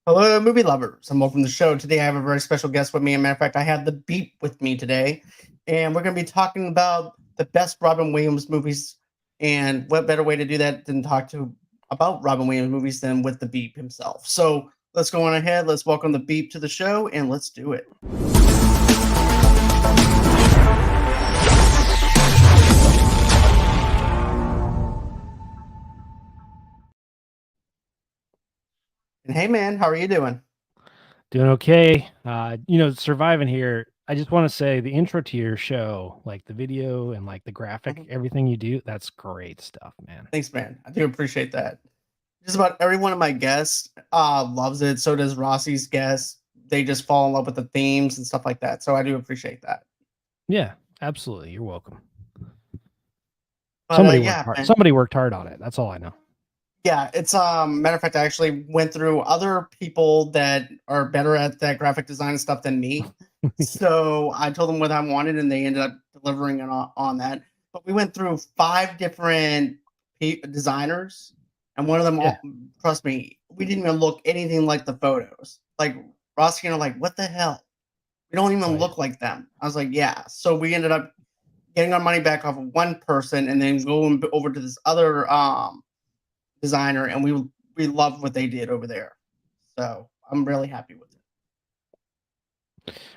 Hello, movie lovers, and welcome to the show. Today, I have a very special guest with me. As a matter of fact, I have the Beep with me today, and we're going to be talking about the best Robin Williams movies. And what better way to do that than talk to about Robin Williams movies than with the Beep himself? So let's go on ahead. Let's welcome the Beep to the show, and let's do it. And hey, man, how are you doing? Doing okay. Surviving here. I just want to say the intro to your show, like the video and like the graphic, Mhm. everything you do, that's great stuff, man. Thanks, man. I do appreciate that. Just about every one of my guests loves it. So does Rossi's guests. They just fall in love with the themes and stuff like that. So I do appreciate that. Yeah, absolutely. You're welcome. But Somebody worked yeah, hard. man. Somebody worked hard on it. That's all I know. Yeah, it's matter of fact, I actually went through other people that are better at that graphic design and stuff than me. So I told them what I wanted, and they ended up delivering it on that. But we went through five different designers, and one of them, Yeah, trust me, we didn't even look anything like the photos. Like Ross, like, what the hell? We don't even right. look like them. I was like, yeah. So we ended up getting our money back off of one person, and then going over to this other designer, and we love what they did over there. So I'm really happy with it.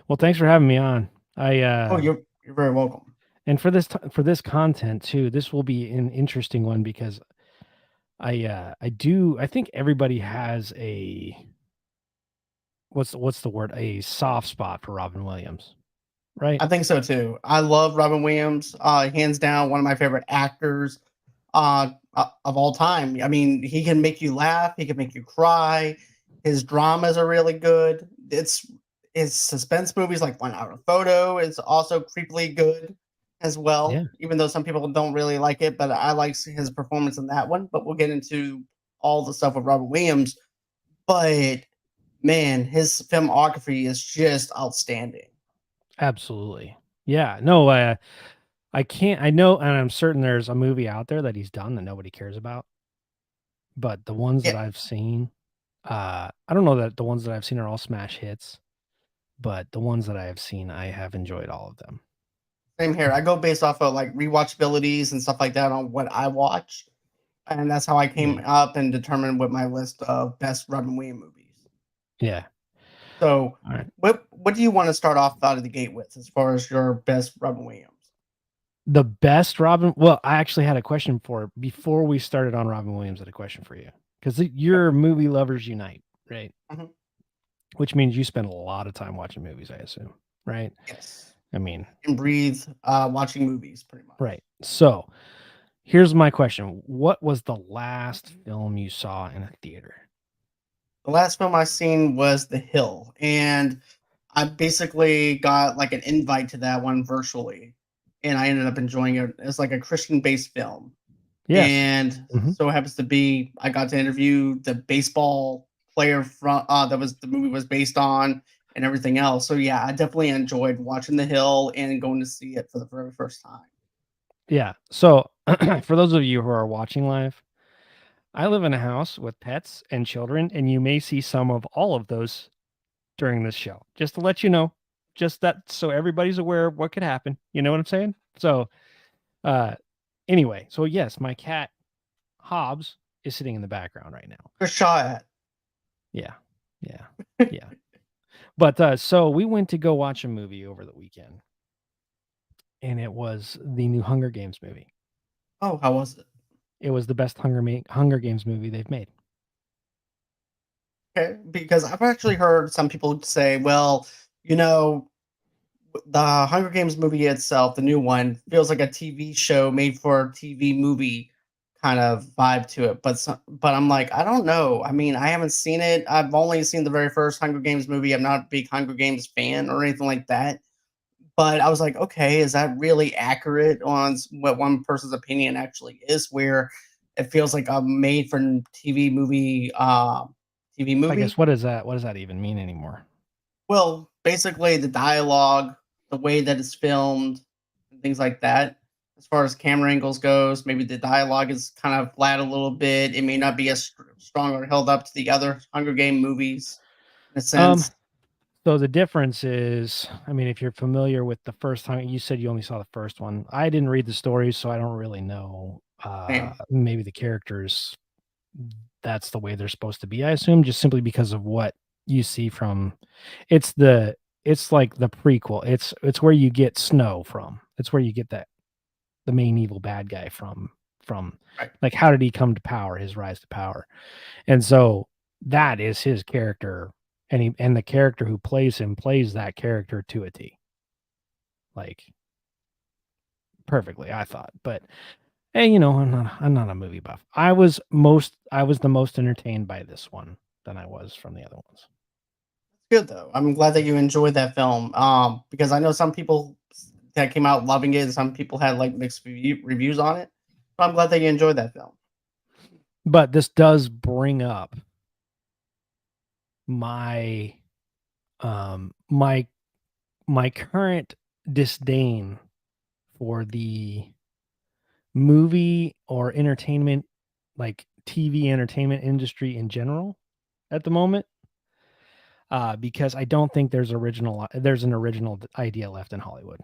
Well, thanks for having me on. I Oh, you're very welcome. and for this content too. This will be an interesting one because I think everybody has a what's the word? A soft spot for Robin Williams, right? I think so too. I love Robin Williams. Hands down, one of my favorite actors of all time. I mean, he can make you laugh. He can make you cry. His dramas are really good. It's his suspense movies like One Hour Photo is also creepily good as Yeah. well. Even though some people don't really like it, but I like his performance in that one. But we'll get into all the stuff with Robin Williams. But man, his filmography is just outstanding. Absolutely. Yeah. No, I can't I know and I'm certain there's a movie out there that he's done that nobody cares about, but the ones that Yeah, I've seen, I don't know that the ones that I've seen are all smash hits, but the ones that I have seen, I have enjoyed all of them. same here. I go based off of like rewatchabilities and stuff like that on what I watch, and that's how I Yeah. came up and determined what my list of best Robin Williams movies. Yeah. So, All right. what do you want to start off out of the gate with as far as your best Robin Williams? The best Robin well, I actually had a question for before we started on Robin Williams, I had a question for you. Because Okay. you're movie lovers unite, right? Mhm. Which means you spend a lot of time watching movies, I assume, right? Yes, I mean, and breathe watching movies pretty much. right. So here's my question. What was the last film you saw in a theater? The last film I seen was The Hill, and I basically got like an invite to that one virtually, and I ended up enjoying it. It's like a Christian based film, Yes. and Mhm. so happens to be I got to interview the baseball player from that was the movie was based on and everything else. So yeah, I definitely enjoyed watching The Hill and going to see it for the very first time. Yeah. So, for those of you who are watching live, I live in a house with pets and children, and you may see some of all of those during this show. Just to let you know, just that so everybody's aware of what could happen. You know what I'm saying? So, uh, anyway, so yes, my cat Hobbs is sitting in the background right now. Good shot at. Yeah. Yeah. Yeah. But so we went to go watch a movie over the weekend, and it was the new Hunger Games movie. Oh, how was it? It was the best Hunger Games movie they've made. Okay, because I've actually heard some people say, well, you know, the Hunger Games movie itself, the new one, feels like a TV show made for a TV movie kind of vibe to it. But I'm like, I don't know. I mean, I haven't seen it. I've only seen the very first Hunger Games movie. I'm not a big Hunger Games fan or anything like that. But I was like, okay, is that really accurate on what one person's opinion actually is? Where it feels like a made for TV movie, TV I guess movie. what does that even mean anymore? Well, basically the dialogue, the way that it's filmed, and things like that. As far as camera angles goes, maybe the dialogue is kind of flat a little bit. It may not be as stronger, held up to the other Hunger Game movies in a Um, sense? so the difference is, I mean, if you're familiar with the first time, you said you only saw the first one. I didn't read the stories, so I don't really know. Same. Maybe the characters, that's the way they're supposed to be, I assume, just simply because of what you see from it's the it's like the prequel. It's where you get Snow from. It's where you get that the main evil bad guy from Right. like how did he come to power, his rise to power. And so that is his character, and the character who plays him plays that character to a T. Like perfectly, I thought. But hey, I'm not a movie buff. I was the most entertained by this one than I was from the other ones. Good though. I'm glad that you enjoyed that film. Because I know some people that came out loving it, and some people had like mixed reviews on it. But I'm glad that you enjoyed that film. But this does bring up my my my current disdain for the movie or entertainment, like TV entertainment industry in general at the moment, because I don't think there's an original idea left in Hollywood.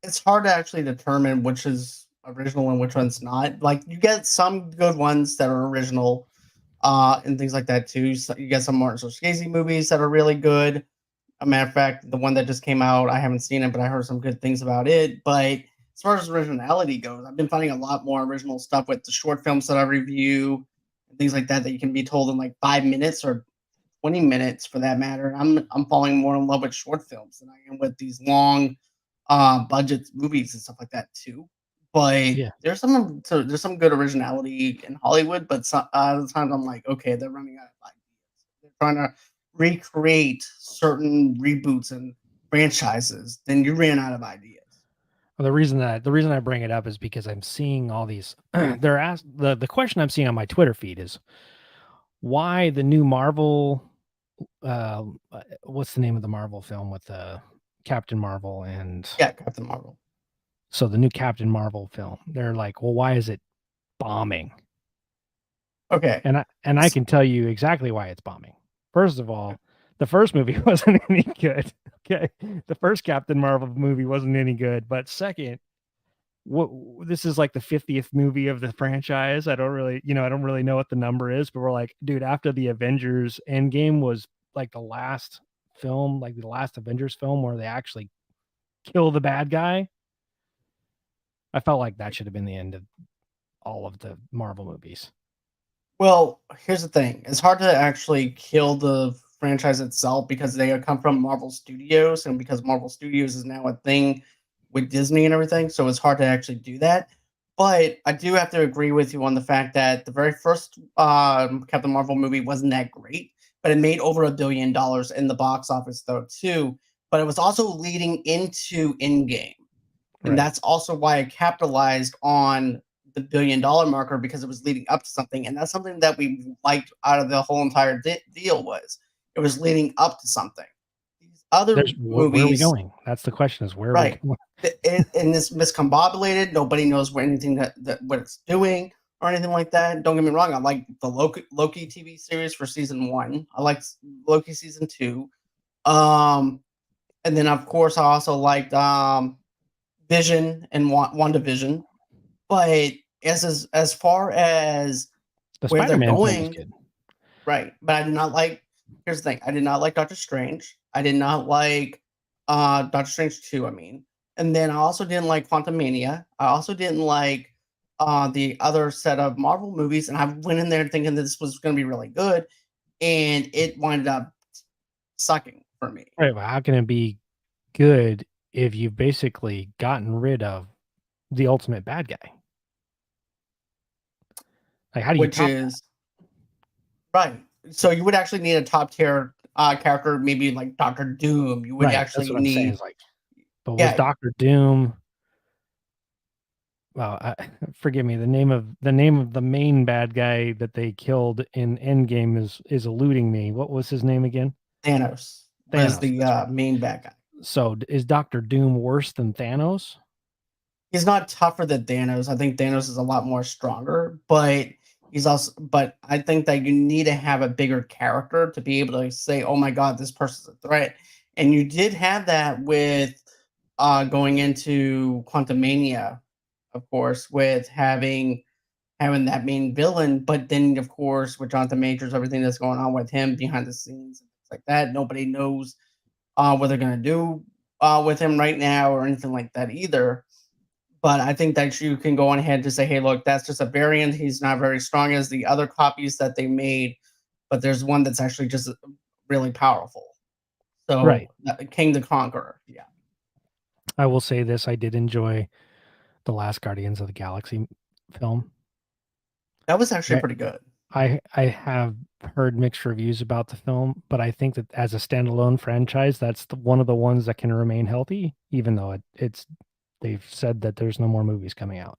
It's hard to actually determine which is original and which one's not. Like you get some good ones that are original, and things like that too. So you get some Martin Scorsese movies that are really good. A matter of fact, the one that just came out, I haven't seen it, but I heard some good things about it. But as far as originality goes, I've been finding a lot more original stuff with the short films that I review and things like that that you can be told in like 5 minutes or 20 minutes for that matter. I'm falling more in love with short films than I am with these long budget movies and stuff like that too. But Yeah. there's some good originality in Hollywood, but some other times I'm like, okay, they're running out of ideas. They're trying to recreate certain reboots and franchises, then you ran out of ideas. Well, the reason I bring it up is because I'm seeing all these. They're asked the question I'm seeing on my Twitter feed is why the new Marvel. What's the name of the Marvel film with Captain Marvel and Yeah, Captain Marvel. so the new Captain Marvel film? They're like, well, why is it bombing? Okay. And I can tell you exactly why it's bombing. First of all, the first movie wasn't any good. Okay, the first Captain Marvel movie wasn't any good. But second, what this is like the 50th movie of the franchise. I don't really know what the number is, but we're like, dude, after the Avengers Endgame was like the last film, like the last Avengers film where they actually kill the bad guy. I felt like that should have been the end of all of the Marvel movies. Well, here's the thing. It's hard to actually kill the franchise itself because they come from Marvel Studios, and because Marvel Studios is now a thing with Disney and everything, so it's hard to actually do that. But I do have to agree with you on the fact that the very first Captain Marvel movie wasn't that great, but it made over $1 billion in the box office though too. But it was also leading into Endgame. And Right. that's also why I capitalized on the $1 billion marker because it was leading up to something, and that's something that we liked out of the whole entire deal was it was leading up to something. These other There's where are we movies, going? That's the question is where are we right? going? And it's miscombobulated. Nobody knows what anything that what it's doing or anything like that. Don't get me wrong. I like the Loki TV series for season one. I like Loki season two. Um, and then of course I also liked Vision and WandaVision. But as far as The where they're Spider-Man film was going, good. right, but I did not like here's the thing, I did not like Doctor Strange. I did not like, Doctor Strange 2, I mean. And then I also didn't like Quantumania. I also didn't like, the other set of Marvel movies, and I went in there thinking that this was gonna be really good, and it wound up sucking for me, Right, but how can it be good if you've basically gotten rid of the ultimate bad guy? Like, how do you which top that? is right. So you would actually need a top tier, character, maybe like Doctor Doom. You would Right, that's actually what I'm saying. need Is like, but was yeah, Doctor Doom? Well, forgive me. The name of the main bad guy that they killed in Endgame is eluding me. What was his name again? Thanos was Thanos. the, That's right. main bad guy. So is Doctor Doom worse than Thanos? He's not tougher than Thanos. I think Thanos is a lot more stronger, but He's also, but I think that you need to have a bigger character to be able to say, "Oh my god, this person's a threat." And you did have that with going into Quantumania, of course, with having that main villain, but then of course with Jonathan Majors, everything that's going on with him behind the scenes and things like that, nobody knows what they're gonna do with him right now or anything like that either. But I think that you can go on ahead to say, hey, look, that's just a variant. He's not very strong as the other copies that they made, but there's one that's actually just really powerful. Right. So King the Conqueror, yeah, I will say this: I did enjoy the last Guardians of the Galaxy film. that was actually I pretty good. I have heard mixed reviews about the film, but I think that as a standalone franchise, that's one of the ones that can remain healthy, even though it's they've said that there's no more movies coming out.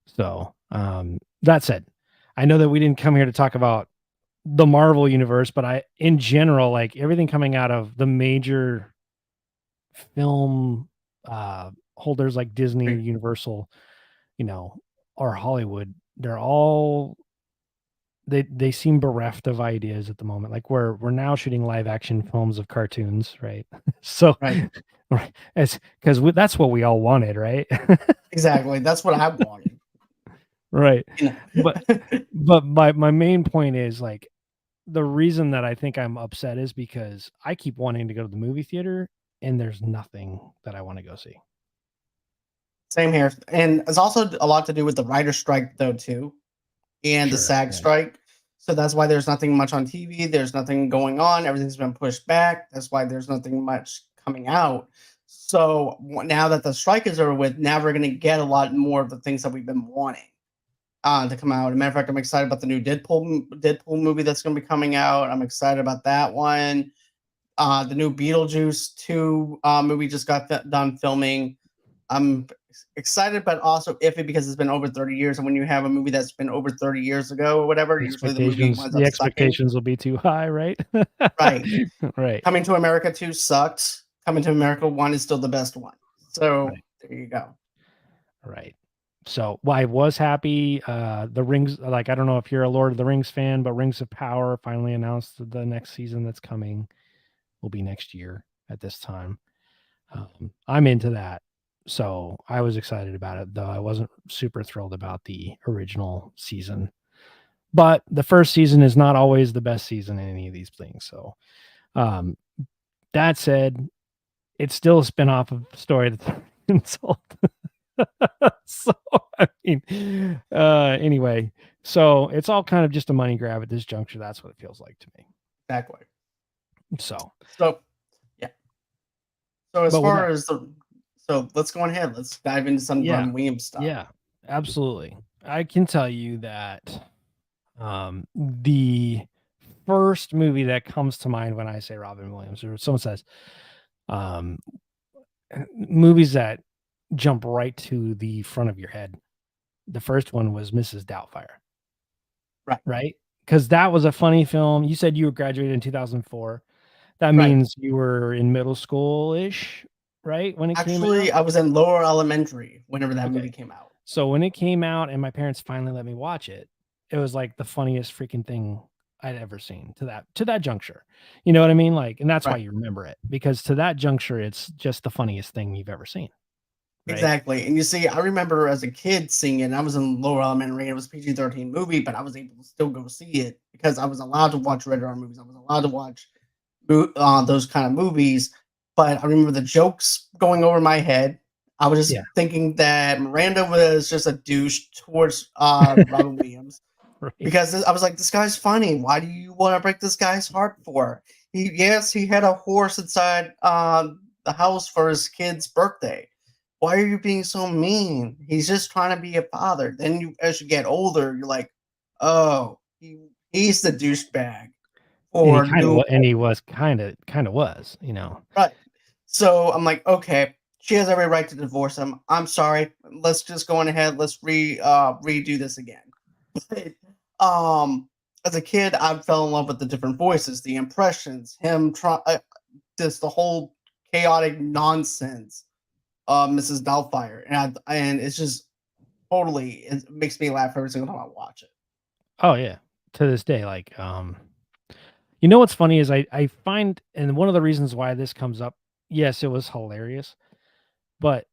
So that said, I know that we didn't come here to talk about the Marvel universe, but in general, like everything coming out of the major film holders like Disney, Great. Universal, you know, or Hollywood, they're all they seem bereft of ideas at the moment. Like we're now shooting live action films of cartoons, right? So, Right. right, as because that's what we all wanted, right? Exactly. That's what I wanted. Right. You But know. my main point is like the reason that I think I'm upset is because I keep wanting to go to the movie theater and there's nothing that I want to go see. Same here. And it's also a lot to do with the writer strike though too, and the Sure. SAG Yeah. strike. So that's why there's nothing much on TV. There's nothing going on. Everything's been pushed back. That's why there's nothing much coming out. So now that the strike is over with, now we're going to get a lot more of the things that we've been wanting to come out. As a matter of fact, I'm excited about the new Deadpool movie that's going to be coming out. I'm excited about that one. The new Beetlejuice 2 movie just got done filming. I'm excited, but also iffy because it's been over 30 years. And when you have a movie that's been over 30 years ago or whatever, usually the movie winds The up sucking. expectations will be too high, right? Right. Right. Coming to America 2 sucked. Coming to America 1 is still the best one. So Right. there you go. Right. So, well, I was happy. The Rings, like, I don't know if you're a Lord of the Rings fan, but Rings of Power finally announced that the next season that's coming will be next year at this time. I'm into that. So I was excited about it, though I wasn't super thrilled about the original season. But the first season is not always the best season in any of these things. So, um, that said, it's still a spinoff of the story that's been told. So I mean, anyway, so it's all kind of just a money grab at this juncture. That's what it feels like to me. Exactly. So, So yeah. So as but with far that, as the so let's go ahead. Let's dive into some yeah, Robin Williams stuff. yeah, absolutely. I can tell you that the first movie that comes to mind when I say Robin Williams, or someone says um, movies that jump right to the front of your head. The first one was Mrs. Doubtfire, Right. right? Because that was a funny film. You said you graduated in 2004. That Right. means you were in middle school-ish, right, when it came Actually, out? I was in lower elementary whenever that Okay. movie came out. So when it came out and my parents finally let me watch it, it was like the funniest freaking thing I'd ever seen to that juncture. You know what I mean? Like, and that's why Right. you remember it because to that juncture, it's just the funniest thing you've ever seen, right? Exactly. And you see, I remember as a kid seeing it, and I was in lower elementary, it was a PG-13 movie, but I was able to still go see it because I was allowed to watch rated R movies. I was allowed to watch those kind of movies. But I remember the jokes going over my head. I was Yeah. just thinking that Miranda was just a douche towards Robin Williams Right. because I was like, this guy's funny. Why do you want to break this guy's heart for? Yes, he had a horse inside the house for his kid's birthday. Why are you being so mean? He's just trying to be a father. Then you, as you get older, you're like, oh, he's the douchebag And he for kind of doing and he was kind of was, you know. right. So I'm like, okay, she has every right to divorce him. I'm sorry. Let's just go on ahead. Let's redo this again. But, as a kid, I fell in love with the different voices, the impressions, him try just the whole chaotic nonsense of Mrs. Doubtfire, and it's just totally it makes me laugh every single time I watch it. Oh yeah. To this day, like, you know what's funny is I find, and one of the reasons why this comes up, yes, it was hilarious, but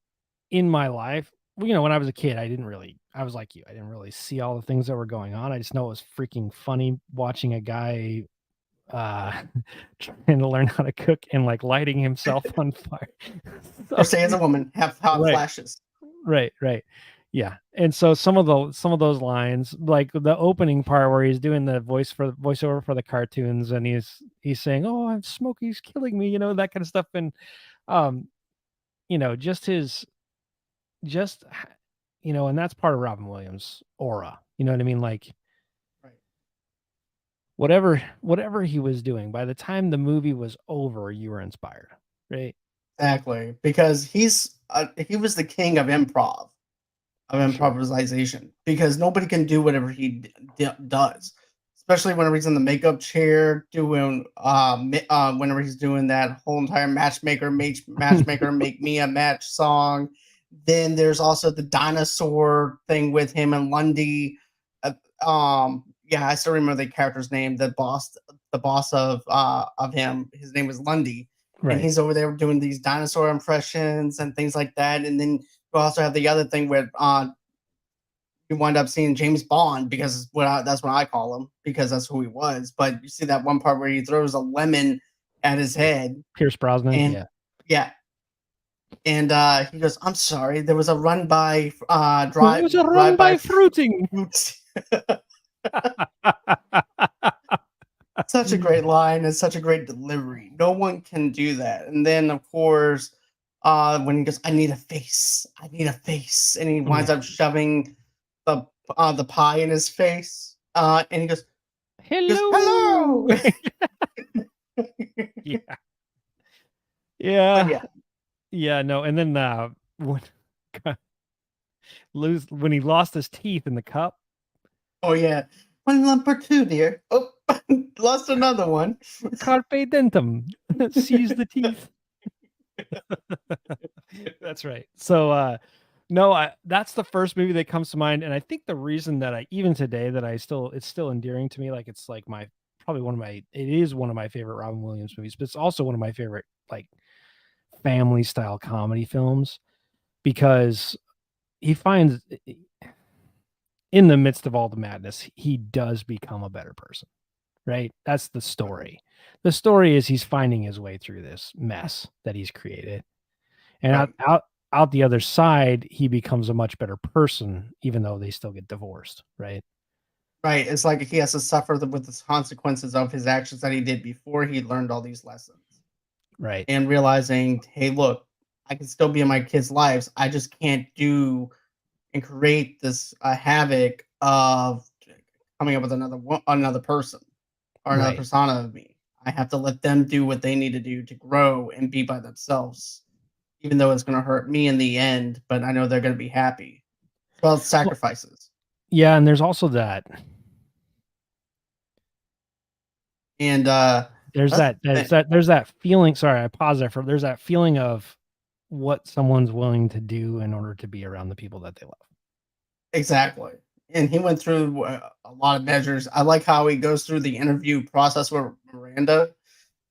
in my life, well, when I was a kid, I was like you. I didn't really see all the things that were going on. I just know it was freaking funny watching a guy uh trying to learn how to cook and like lighting himself on fire. Or So say as a woman, have hot right, flashes. right. Yeah. And so some of those lines, like the opening part where he's doing the voiceover for the cartoons and he's saying, "Oh, I'm Smokey's killing me," that kind of stuff. And um, just his just and that's part of Robin Williams' aura. You know what I mean? Like Right. whatever he was doing, by the time the movie was over, you were inspired, right? Exactly, because he was the king of Sure. improvisation, because nobody can do whatever he does, especially whenever he's in the makeup chair doing whenever he's doing that whole entire matchmaker make me a match song. Then there's also the dinosaur thing with him and Lundy. Yeah, I still remember the character's name. The boss of him, his name was Lundy, and Right. he's over there doing these dinosaur impressions and things like that. And then you also have the other thing where you wind up seeing James Bond, because that's what I call him, because that's who he was. But you see that one part where he throws a lemon at his head, Pierce Brosnan, and yeah. yeah, and he goes, "I'm sorry, there was a run by It was a run drive by by fruiting. fruits." Such a great line and such a great delivery. No one can do that. And then, of course, when he goes, "I need a face. I need a face," and he winds Yeah. up shoving the pie in his face, and he goes, Hello. "Hello." Yeah. But Yeah. yeah, Yeah, no, and then, when when he lost his teeth in the cup. oh yeah, one lump or two, dear. Oh, lost another one. Carpe dentum. Seize the teeth. That's right. So, no, that's the first movie that comes to mind, and I think the reason that I even today that it's still endearing to me, like, it's like my probably one of my it is one of my favorite Robin Williams movies, but it's also one of my favorite, like, family style comedy films because he finds in the midst of all the madness, he does become a better person, right? That's the story. The story is he's finding his way through this mess that he's created. And Right, out the other side, he becomes a much better person, even though they still get divorced, right? right. It's like he has to suffer with the consequences of his actions that he did before he learned all these lessons. Right. And realizing, hey, look, I can still be in my kids' lives. I just can't do and create this havoc of coming up with another person or another Right. persona of me. I have to let them do what they need to do to grow and be by themselves, even though it's going to hurt me in the end. But I know they're going to be happy. Well, Well, sacrifices, yeah, and there's also that and that's the thing. there's that feeling. Sorry, I paused there for there's that feeling of what someone's willing to do in order to be around the people that they love. Exactly. And he went through a lot of measures. I like how he goes through the interview process with Miranda,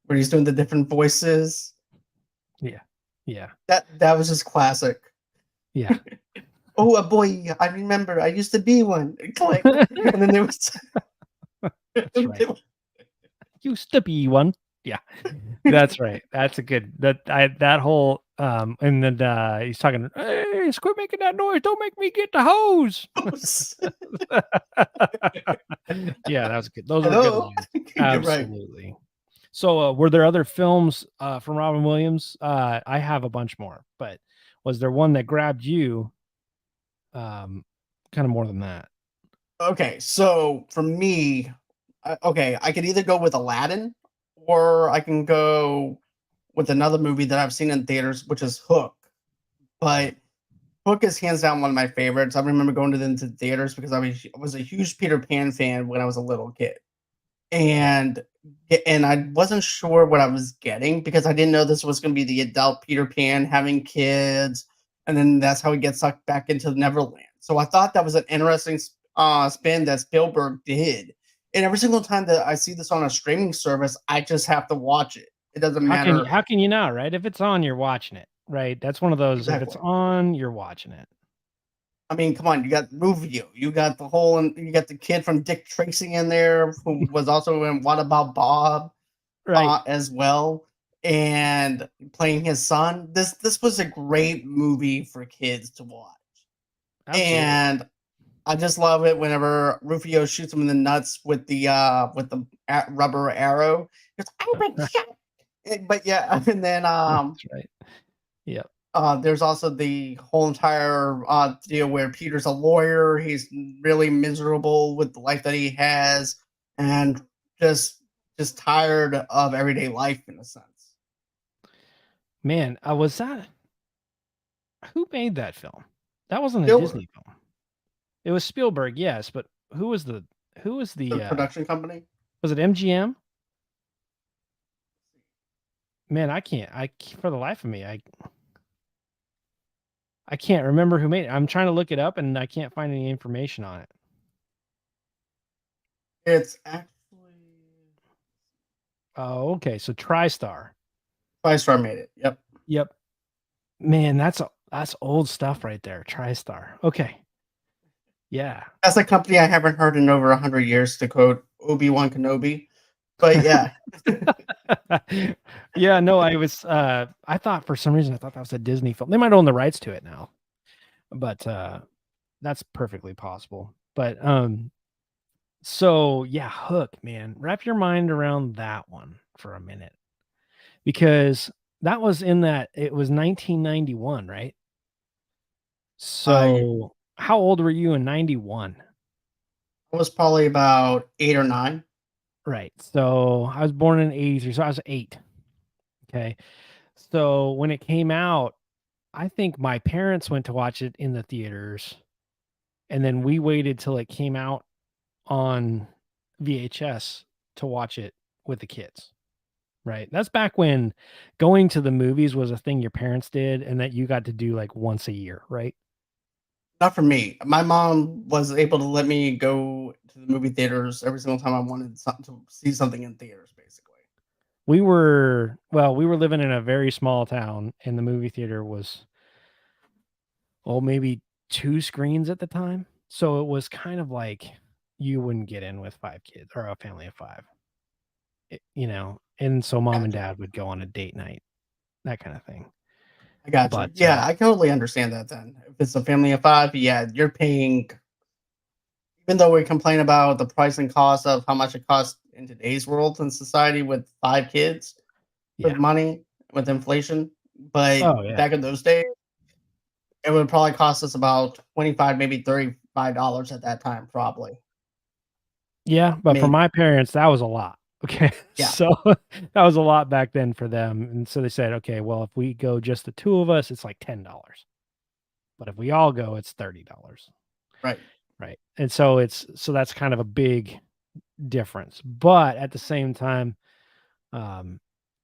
where he's doing the different voices. Yeah. Yeah. That was just classic. Yeah. Oh, a boy! I remember. I used to be one. Click, and then there was. That's right. Used to be one. Yeah. That's right. That's a good that whole and then he's talking, "Hey, quit making that noise. Don't make me get the hose." Yeah, that was good. Those were good Hello. lines. You're right. Absolutely. So, were there other films from Robin Williams? I have a bunch more, but was there one that grabbed you kind of more than that? Okay, so for me, okay, I could either go with Aladdin, or I can go with another movie that I've seen in theaters, which is Hook. But Hook is hands down one of my favorites. I remember going to them to theaters because I was a huge Peter Pan fan when I was a little kid, and I wasn't sure what I was getting because I didn't know this was going to be the adult Peter Pan having kids, and then that's how he gets sucked back into Neverland. So I thought that was an interesting spin that Spielberg did. And every single time that I see this on a streaming service, I just have to watch it. It doesn't matter. How can you not, right? If it's on, you're watching it, right? That's one of those, if it's Exactly. on, you're watching it. I mean, come on, you got Rufio, you got you got the kid from Dick Tracy in there who was also in What About Bob Right. as well, and playing his son. This was a great movie for kids to watch, Absolutely. and I just love it whenever Rufio shoots him in the nuts with the rubber arrow. He goes, "Oh my god!" But yeah, and then That's right. Yep. there's also the whole entire deal where Peter's a lawyer. He's really miserable with the life that he has, and just just tired of everyday life in a sense. Man, was that who made that film? That wasn't a Spielberg, Disney film. It was Spielberg, yes, but who was the the production company. was it MGM? Man, for the life of me, I can't remember who made it. I'm trying to look it up and I can't find any information on it. It's actually Oh, okay. So TriStar. Five Star made it. Yep, Yep. Man, that's old stuff right there. TriStar. Okay. Yeah. that's a company I haven't heard in over 100 years. To quote Obi-Wan Kenobi, but yeah, Yeah, no, I thought for some reason I thought that was a Disney film. They might own the rights to it now. But that's perfectly possible. But so yeah, Hook, man. Wrap your mind around that one for a minute. Because that was it was 1991, right? I So how old were you in 91? was probably about 8 or 9. Right. So I was born in 83, so I was 8. Okay. So when it came out, I think my parents went to watch it in the theaters, and then we waited till it came out on VHS to watch it with the kids. Right. That's back when going to the movies was a thing your parents did and that you got to do like once a year, right? Not for me. My mom was able to let me go to the movie theaters every single time I wanted to see something in theaters, basically. We were living in a very small town and the movie theater was maybe 2 screens at the time. So it was kind of like you wouldn't get in with 5 kids or a family of 5. And so mom and Gotcha. dad would go on a date night, that kind of thing. I got you. But Yeah, I totally understand that then. If it's a family of 5, yeah, you're paying, even though we complain about the price and cost of how much it costs in today's world and society with 5 kids, with yeah. money, with inflation. But Oh yeah. back in those days, it would probably cost us about 25, maybe $35 at that time, probably. Yeah, but for Maybe. my parents, that was a lot. Okay. Yeah, So that was a lot back then for them. And so they said, okay, well, if we go just the 2 of us, it's like $10. But if we all go, it's $30. right. Right. And so that's kind of a big difference. But at the same time, um,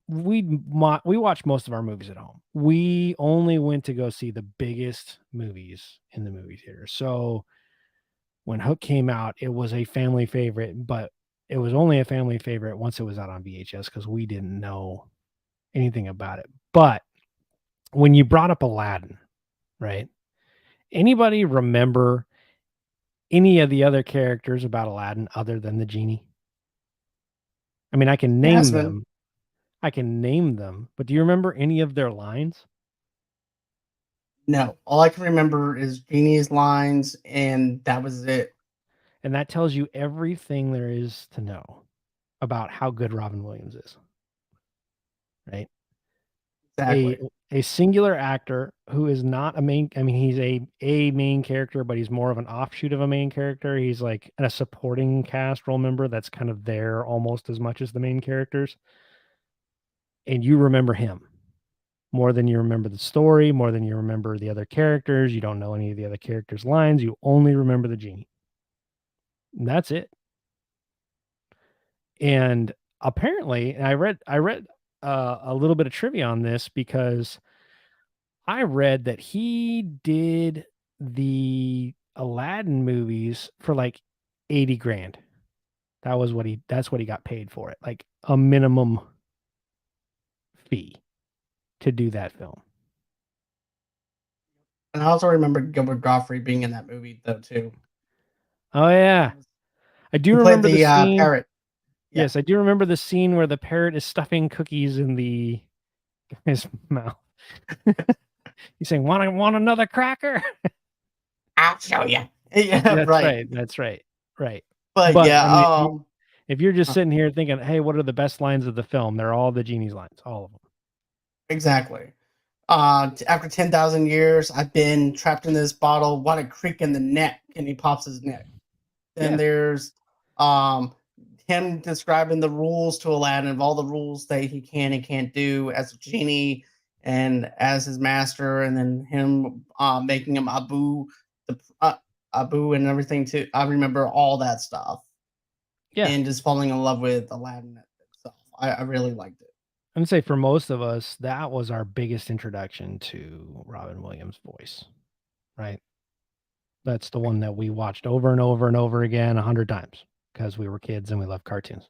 we watch most of our movies at home. We only went to go see the biggest movies in the movie theater. So when Hook came out, it was a family favorite, but it was only a family favorite once it was out on VHS because we didn't know anything about it. But when you brought up Aladdin, right? Anybody remember any of the other characters about Aladdin other than the genie? I mean, I can name Jasmine. them. I can name them, but do you remember any of their lines? No, all I can remember is Genie's lines, and that was it. And that tells you everything there is to know about how good Robin Williams is, right? a Exactly. a singular actor who is not a main. I mean, he's a main character, but he's more of an offshoot of a main character. He's like a supporting cast role member that's kind of there almost as much as the main characters. And you remember him more than you remember the story, more than you remember the other characters. You don't know any of the other characters' lines. You only remember the genie. And that's it. And apparently, and I read a little bit of trivia on this because I read that he did the Aladdin movies for like 80 grand. That's what he got paid for it. Like a minimum fee to do that film. And I also remember Gilbert Gottfried being in that movie though too. Oh yeah. I do He played remember the the scene. parrot. Yeah, Yes, I do remember the scene where the parrot is stuffing cookies in the his mouth. He's saying, Want another cracker?" I'll show you. Yeah, That's right. right. That's right. Right. But But yeah, I mean, if you're just sitting here thinking, "Hey, what are the best lines of the film?" They're all the genie's lines, all of them. exactly. After 10,000 years, I've been trapped in this bottle. What a creak in the neck, and he pops his neck. Then Yeah. there's um him describing the rules to Aladdin of all the rules that he can and can't do as a genie and as his master, and then him making him the Abu and everything too. I remember all that stuff Yeah. and just falling in love with Aladdin itself. I really liked it. I'd say for most of us, that was our biggest introduction to Robin Williams' voice, right? That's the one that we watched over and over and over again 100 times because we were kids and we loved cartoons,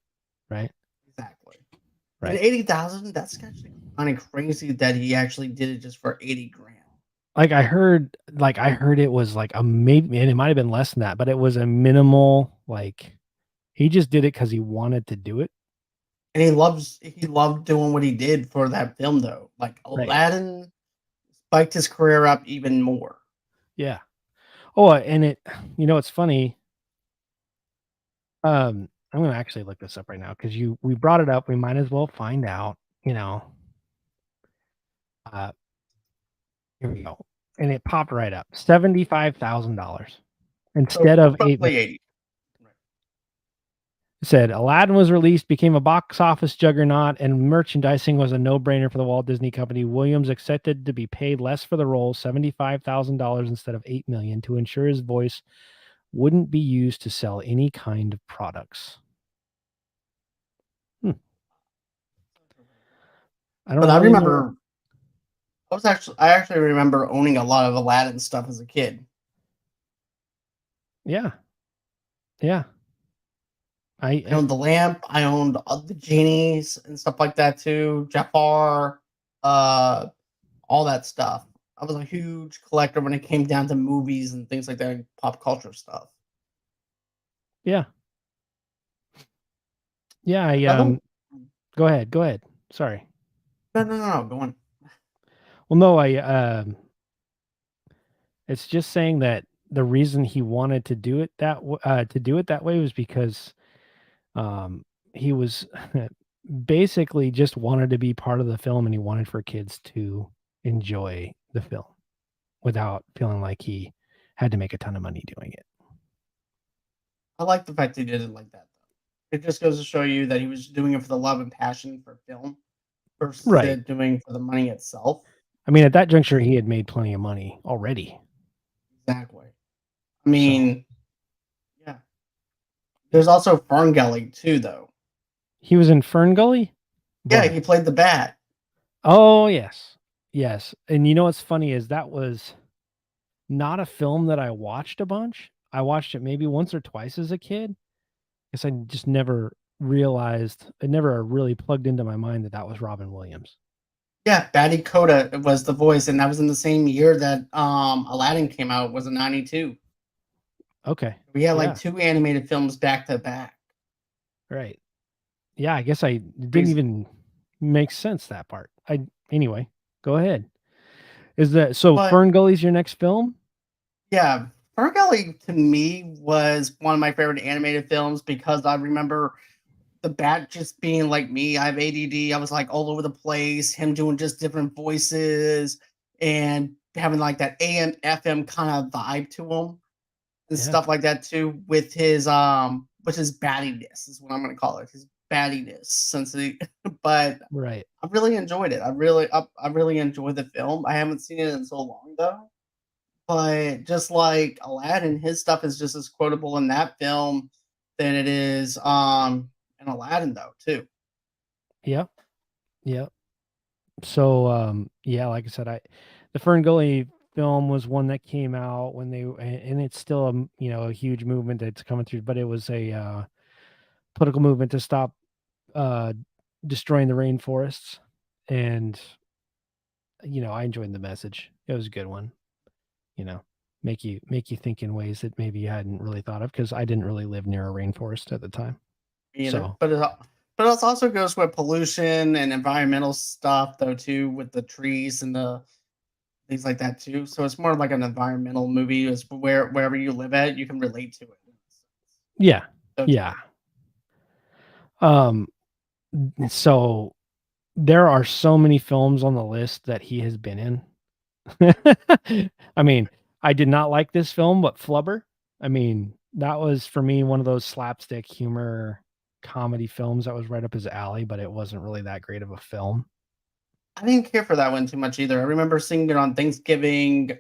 right? Exactly. And Right. 80,000, that's actually kind of crazy that he actually did it just for 80 grand. I heard it was like a maybe, and it might have been less than that, but it was a minimal, like he just did it because he wanted to do it. And he loved doing what he did for that film though. Like Right. Aladdin spiked his career up even more. Yeah. Oh, and it's funny. I'm gonna actually look this up right now because we brought it up. We might as well find out, you know. Uh, Here we go. And it popped right up. $75,000 So instead of 8 million. roughly 80. Right. It said Aladdin was released, became a box office juggernaut, and merchandising was a no-brainer for the Walt Disney Company. Williams accepted to be paid less for the role, $75,000 instead of 8 million, to ensure his voice wouldn't be used to sell any kind of products. Hmm. I But don't really know. I actually remember owning a lot of Aladdin stuff as a kid. Yeah. Yeah. I owned the lamp, I owned the genies and stuff like that too. Jafar, uh, all that stuff. I was a huge collector when it came down to movies and things like that, and pop culture stuff. Yeah. Yeah, I don't. go ahead. Go ahead. Sorry. No. Go on. Well, no, it's just saying that the reason he wanted to do it that way was because um, he was basically just wanted to be part of the film, and he wanted for kids to enjoy the film without feeling like he had to make a ton of money doing it. I like the fact he did it like that. Though. It just goes to show you that he was doing it for the love and passion for film versus Right. it doing for the money itself. I mean, at that juncture, he had made plenty of money already. Exactly. I So mean, yeah. There's also Ferngully too, though. he was in Fern Gully. Yeah, Boy. he played the bat. Oh yes, yes. And you know what's funny is that was not a film that I watched a bunch. I watched it maybe once or twice as a kid. Guess I just never realized it never really plugged into my mind that that was Robin Williams. Yeah, Batty Coda was the voice, and that was in the same year that Aladdin came out. Was in '92. Okay. We had like Yeah. two animated films back to back. Right. Yeah, I guess I it didn't Crazy. even make sense that part. I Anyway, go ahead. Is that so But Fern Gully's your next film? yeah, Ferngully to me was one of my favorite animated films because I remember the bat just being like me. I have ADD. I was like all over the place. Him doing just different voices and having like that AM FM kind of vibe to him and Yeah. stuff like that too. With his battiness is what I'm gonna call it. His battiness, since he, but Right. I really enjoyed it. I really enjoyed the film. I haven't seen it in so long though. But just like Aladdin, his stuff is just as quotable in that film than it is in Aladdin though, too. Yep. Yep. So yeah, like I said, I the Fern Gully film was one that came out when and it's still a huge movement that's coming through, but it was a political movement to stop uh, destroying the rainforests, and I enjoyed the message. It was a good one. You know, make you think in ways that maybe you hadn't really thought of, because I didn't really live near a rainforest at the time. either. So But it also goes with pollution and environmental stuff though too, with the trees and the things like that too. So it's more like an environmental movie. Is wherever you live at, you can relate to it. yeah, So yeah. too. Um, so there are so many films on the list that he has been in. I mean, I did not like this film, but Flubber, I mean, that was for me one of those slapstick humor comedy films that was right up his alley, but it wasn't really that great of a film. I didn't care for that one too much either. I remember seeing it on Thanksgiving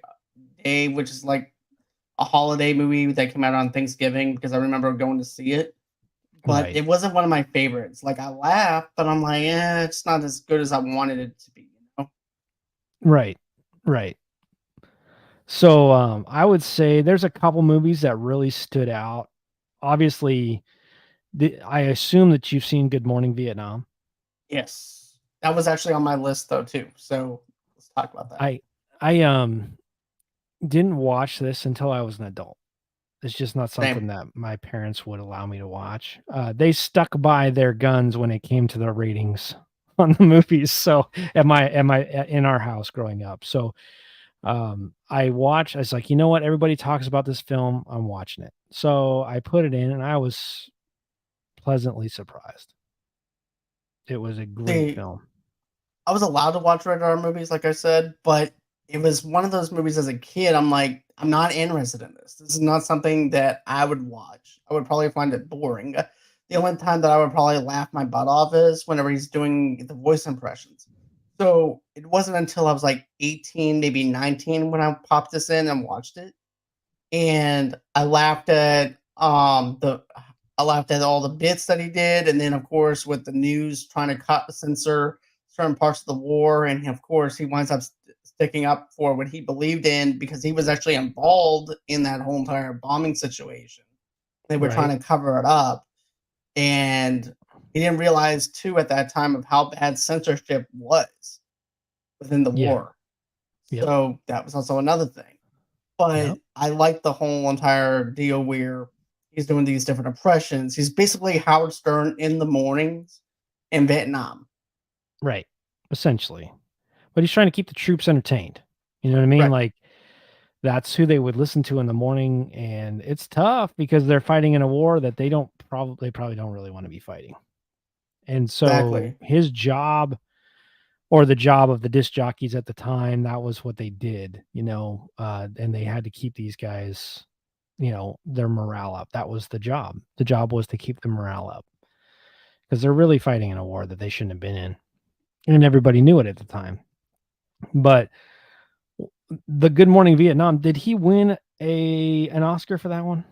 Day, which is like a holiday movie that came out on Thanksgiving because I remember going to see it. But Right. it wasn't one of my favorites. Like I laughed, but I'm like, it's not as good as I wanted it to be. You know? Right. Right. So I would say there's a couple movies that really stood out. Obviously, I assume that you've seen Good Morning Vietnam. Yes, that was actually on my list though too. So let's talk about that. I didn't watch this until I was an adult. It's just not Same. something that my parents would allow me to watch. They stuck by their guns when it came to the ratings on the movies. So at my in our house growing up. So I watched. I was like, you know what? Everybody talks about this film. I'm watching it. So I put it in, and I was pleasantly surprised. It was a great See, film. I was allowed to watch rated R movies, like I said, but it was one of those movies as a kid. I'm like, I'm not interested in this. This is not something that I would watch. I would probably find it boring. The only time that I would probably laugh my butt off is whenever he's doing the voice impressions. So it wasn't until I was like 18, maybe 19, when I popped this in and watched it, and I laughed at all the bits that he did, and then of course with the news trying to cut censor certain parts of the war, and of course he winds up sticking up for what he believed in because he was actually involved in that whole entire bombing situation. They were Right. trying to cover it up, and he didn't realize too at that time of how bad censorship was within the Yeah. war. Yep. So that was also another thing. But Yep. I like the whole entire deal where he's doing these different impressions. He's basically Howard Stern in the mornings in Vietnam. Right. Essentially. But he's trying to keep the troops entertained. You know what I mean? Right. Like, that's who they would listen to in the morning, and it's tough because they're fighting in a war that they probably don't really want to be fighting. And so Exactly. his job, or the job of the disc jockeys at the time, that was what they did, and they had to keep these guys, their morale up. That was the job. The job was to keep the morale up, because they're really fighting in a war that they shouldn't have been in. And everybody knew it at the time. But the Good Morning Vietnam, did he win an Oscar for that one?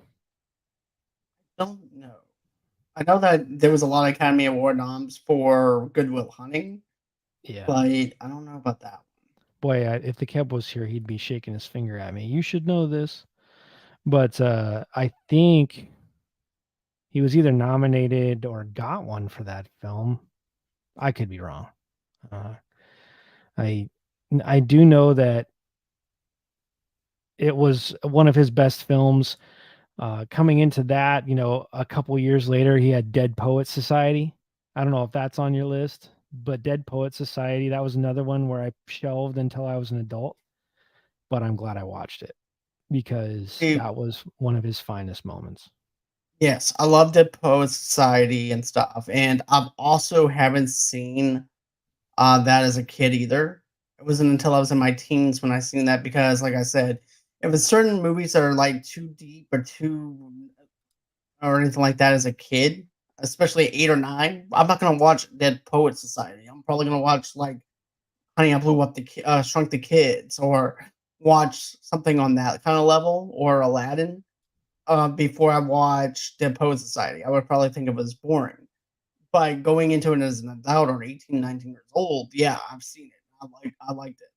Don't know. I know that there was a lot of Academy Award noms for Goodwill Hunting, Yeah. but I don't know about that. Boy, if the Kev was here, he'd be shaking his finger at me. You should know this. But I think he was either nominated or got one for that film. I could be wrong. Uh, I I do know that it was one of his best films. Coming into that, a couple years later, he had Dead Poet Society. I don't know if that's on your list, but Dead Poet Society, that was another one where I shelved until I was an adult, but I'm glad I watched it because See, that was one of his finest moments. yes, I loved it Poet Society and stuff, and I've also haven't seen that as a kid either. It wasn't until I was in my teens when I seen that because, like I said, if it's certain movies that are like too deep or too or anything like that as a kid, especially 8 or 9, I'm not gonna watch Dead Poet Society. I'm probably gonna watch like Honey, I Blew Up Shrunk the Kids, or watch something on that kind of level, or Aladdin. Before I watch Dead Poet Society, I would probably think it was boring. By going into it as an adult or 18, 19 years old, yeah, I've seen it. I liked it.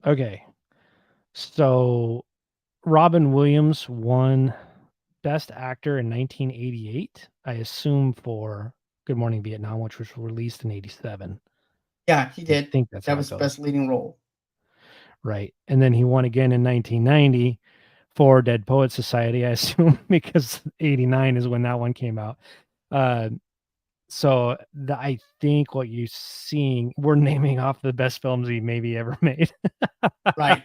Okay. So Robin Williams won Best Actor in 1988, I assume for Good Morning Vietnam, which was released in 87. Yeah, he I did. think that's That how it was best goes. leading role. Right. And then he won again in 1990 for Dead Poet Society, I assume, because 89 is when that one came out. Uh, I think what you're seeing, we're naming off the best films he maybe ever made. Right.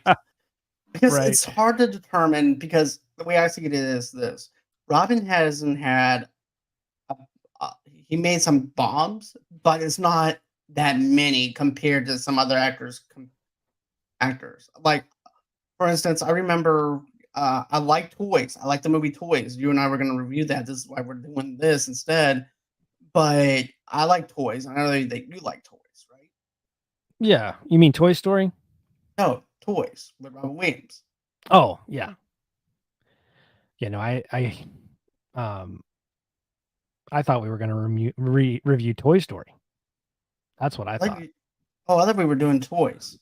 Because Right. it's hard to determine because the way I see it is this. Robin hasn't had a, he made some bombs, but it's not that many compared to some other actors. Like for instance, I remember I like Toys. I like the movie Toys. You and I were going to review that. This is why we're doing this instead. But I like Toys. I know that you like Toys, right? Yeah. You mean Toy Story? No, Toys with Robin Williams. Oh, yeah. Yeah, no, um I thought we were going to review Toy Story. That's what I I like. thought. Oh, I thought we were doing Toys.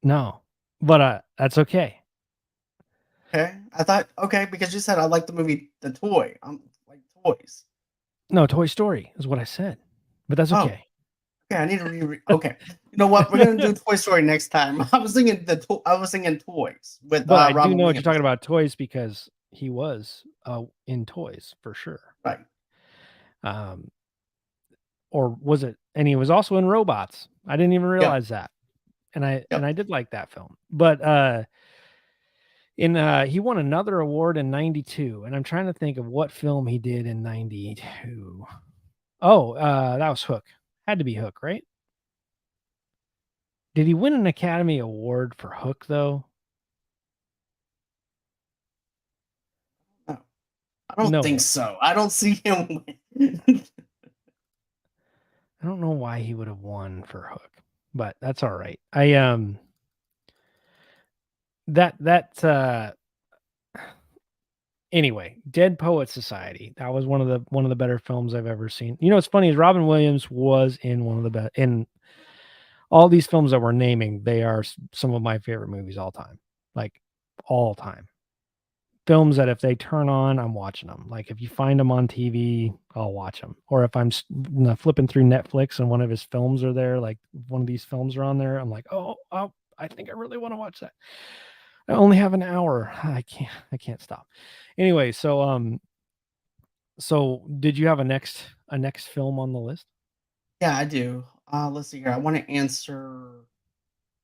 No. But that's okay. Okay, I thought okay because you said I like the movie The Toy. I'm like Toys. No, Toy Story is what I said. But that's Oh, okay. okay. I need to okay. You know what? We're gonna do Toy Story next time. I was thinking Toys with But I do Robin know what you're talking Williams. about toys because he was in toys for sure. Right. Um, or was it? And he was also in Robots. I didn't even Yep. realize that. And Yep. I did like that film. But in he won another award in 92 and I'm trying to think of what film he did in 92. Oh, that was Hook. Had to be Hook, right? Did he win an Academy Award for Hook though? No, I don't No think way. so. I don't see him win. I don't know why he would have won for Hook, but that's all right. That anyway, Dead Poet Society. That was one of the better films I've ever seen. You know what's funny is Robin Williams was in one of the best in all these films that we're naming. They are some of my favorite movies all time, like all time. Films that if they turn on, I'm watching them. Like if you find them on TV, I'll watch them. Or if flipping through Netflix and one of his films are there, like one of these films are on there, I'm like, oh, I think I really want to watch that. I only have an hour. I can't stop. Anyway, so did you have a next film on the list? Yeah, I do. Let's see here. I want to answer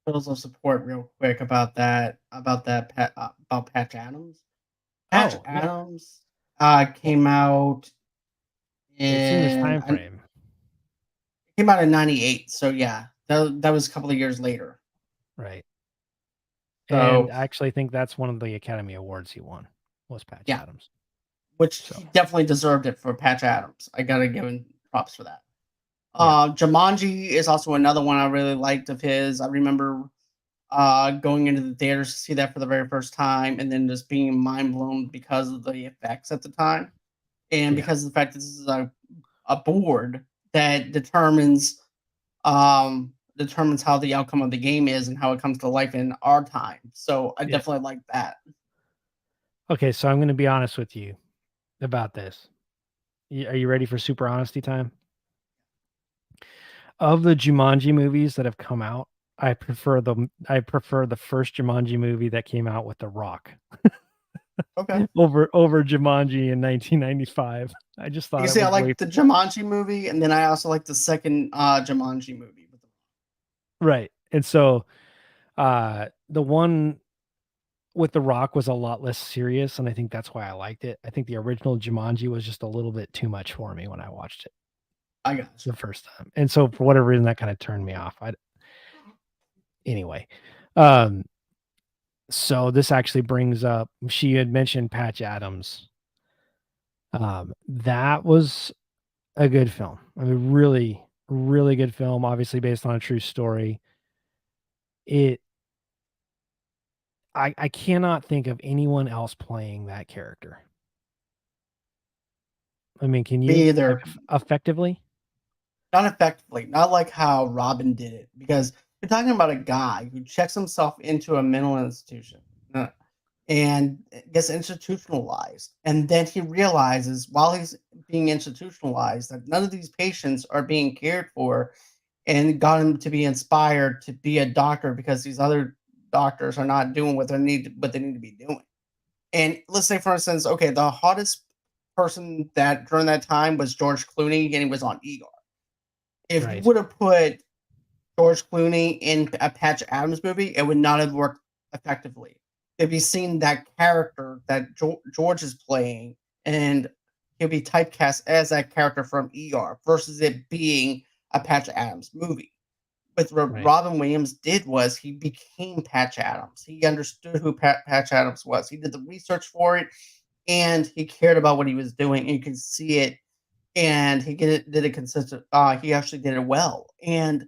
bills of support real quick about Patch Adams. Patch Oh, yeah. Adams Well, came out it's in this in time frame, '98. So yeah, that was a couple of years later. right? And So I actually think that's one of the Academy Awards he won was Patch yeah, Adams. which So he definitely deserved it for Patch Adams. I gotta give him props for that. yeah, Jumanji is also another one I really liked of his. I remember going into the theaters to see that for the very first time, and then just being mind blown because of the effects at the time, and yeah, because of the fact that this is a board that determines how the outcome of the game is and how it comes to life in our time. So I yeah. definitely like that. Okay, so I'm going to be honest with you about this. Are you ready for super honesty time? Of the Jumanji movies that have come out, I prefer the first Jumanji movie that came out with The Rock Okay. over Jumanji in 1995. I just You thought can it see I was way like the Jumanji movie, and then I also like the second Jumanji movie. right. And so the one with The Rock was a lot less serious, and I think that's why I liked it. I think the original Jumanji was just a little bit too much for me when I watched it I got you. the first time. And so for whatever reason that kind of turned me off. I anyway. Um so this actually brings up she had mentioned Patch Adams. That was a good film. I mean really really good film obviously based on a true story. It I cannot think of anyone else playing that character. I mean, can you? Me Like either. effectively? Not effectively, not like how Robin did it, because You're talking about a guy who checks himself into a mental institution and gets institutionalized. And then he realizes while he's being institutionalized that none of these patients are being cared for, and got him to be inspired to be a doctor because these other doctors are not doing what they need to be doing. And let's say, for instance, okay, the hottest person that during that time was George Clooney, and he was on ER. If you Right. would have put George Clooney in a Patch Adams movie, it would not have worked effectively. If you've seen that character that George is playing, and he'll be typecast as that character from ER versus it being a Patch Adams movie. But what Right. Robin Williams did was he became Patch Adams. He understood who Patch Adams was. He did the research for it, and he cared about what he was doing. And you can see it, and did it consistent. He actually did it well, and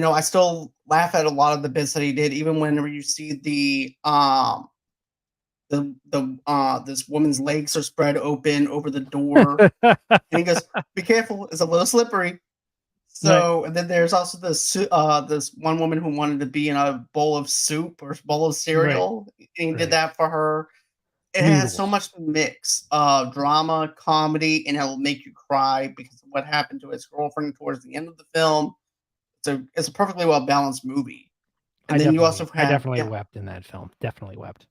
I still laugh at a lot of the bits that he did, even whenever you see this woman's legs are spread open over the door, and he goes, "Be careful, it's a little slippery." Right. So, and then there's also this one woman who wanted to be in a bowl of soup or bowl of Right. cereal, and he did Right. that for her. It has so Noodles. much mix of drama, comedy, and it'll make you cry because of what happened to his girlfriend towards the end of the film. It's a perfectly well balanced movie. And then you also I have, definitely yeah, wept in that film. Definitely wept.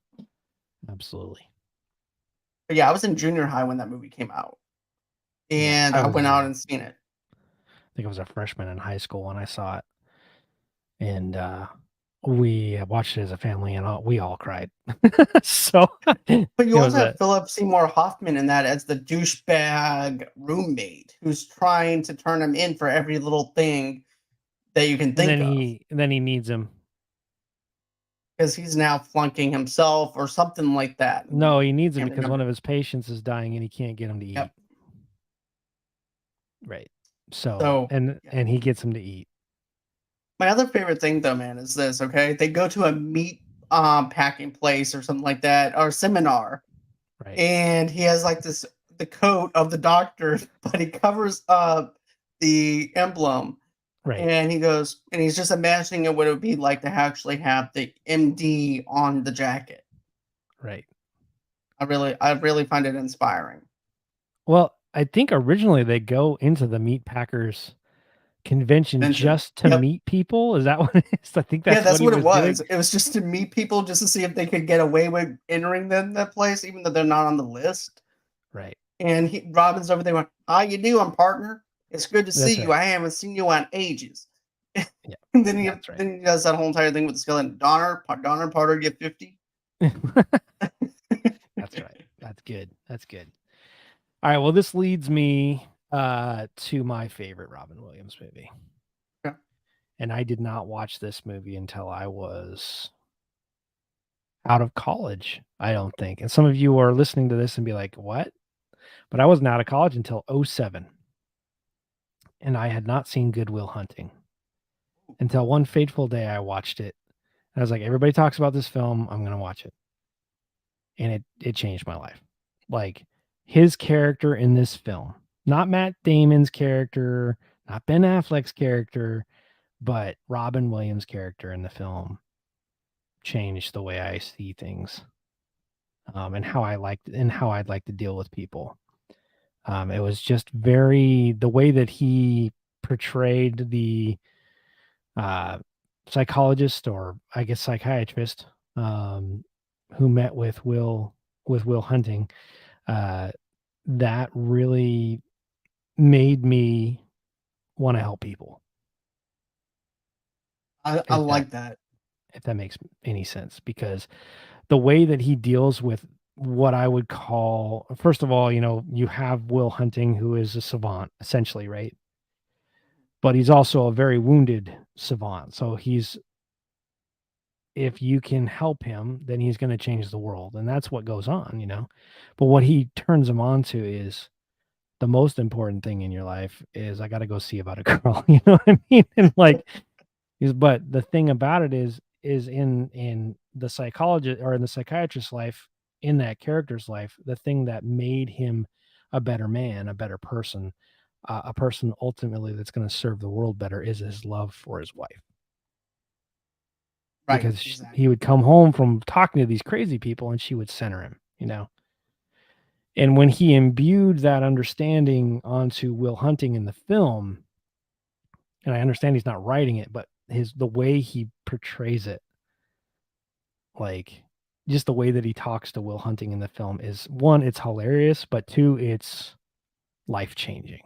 Absolutely. yeah, I was in junior high when that movie came out, Yeah. and I I was went out and seen it. I think I was a freshman in high school when I saw it. And we watched it as a family and we all cried. So it But you was also a have Philip Seymour Hoffman in that as the douchebag roommate who's trying to turn him in for every little thing that you can think of, and then he needs him. because he's now flunking himself or something like that. No, he needs him Can't because one remember. of his patients is dying and he can't get him to eat. Yep. Right. So So, yeah. and he gets him to eat. My other favorite thing though, man, is this, okay? They go to a meat packing place or something like that, or seminar, Right. and he has like the coat of the doctor, but he covers up the emblem. Right. And he goes, and he's just imagining what it would be like to actually have the MD on the jacket. Right. I really find it inspiring. Well, I think originally they go into the meat packers convention Mention. just to Yep. meet people. Is that what it is? I think Yeah, that's what that's he what it was doing. was. It was just to meet people, just to see if they could get away with entering that place, even though they're not on the list. Right. And Robin's over there going, "How you doing, partner? It's good to see That's you. right. I haven't seen you on ages." Yeah. And then That's right. he does that whole entire thing with the skeleton. Donner, Parter, get 50. That's right. That's good. That's good. All right. Well, this leads me to my favorite Robin Williams movie. Yeah. And I did not watch this movie until I was out of college, I don't think. And some of you are listening to this and be like, what? But I wasn't out of college until '07. And I had not seen Good Will Hunting until one fateful day I watched it. And I was like, everybody talks about this film. I'm going to watch it. And it changed my life. Like his character in this film, not Matt Damon's character, not Ben Affleck's character, but Robin Williams' character in the film changed the way I see things, and how I'd like to deal with people. It was just the way that he portrayed the uh, psychologist, or I guess psychiatrist, who met with Will Hunting. Uh, that really made me want to help people. I like that. If that makes any sense, because the way that he deals with what I would call, first of all, you have Will Hunting, who is a savant, essentially, right? But he's also a very wounded savant. So if you can help him, then he's going to change the world. And that's what goes on. But what he turns him on to is the most important thing in your life is I got to go see about a girl. You know what I mean? And but the thing about it is in the psychologist or in the psychiatrist's life, in that character's life, the thing that made him a better man, a better person, a person ultimately that's going to serve the world better, is his love for his wife. Right. because Exactly. he would come home from talking to these crazy people and she would center him, you know. And when he imbued that understanding onto Will Hunting in the film, and I understand he's not writing it, but the way he portrays it, like just the way that he talks to Will Hunting in the film is one, it's hilarious, but two, it's life changing.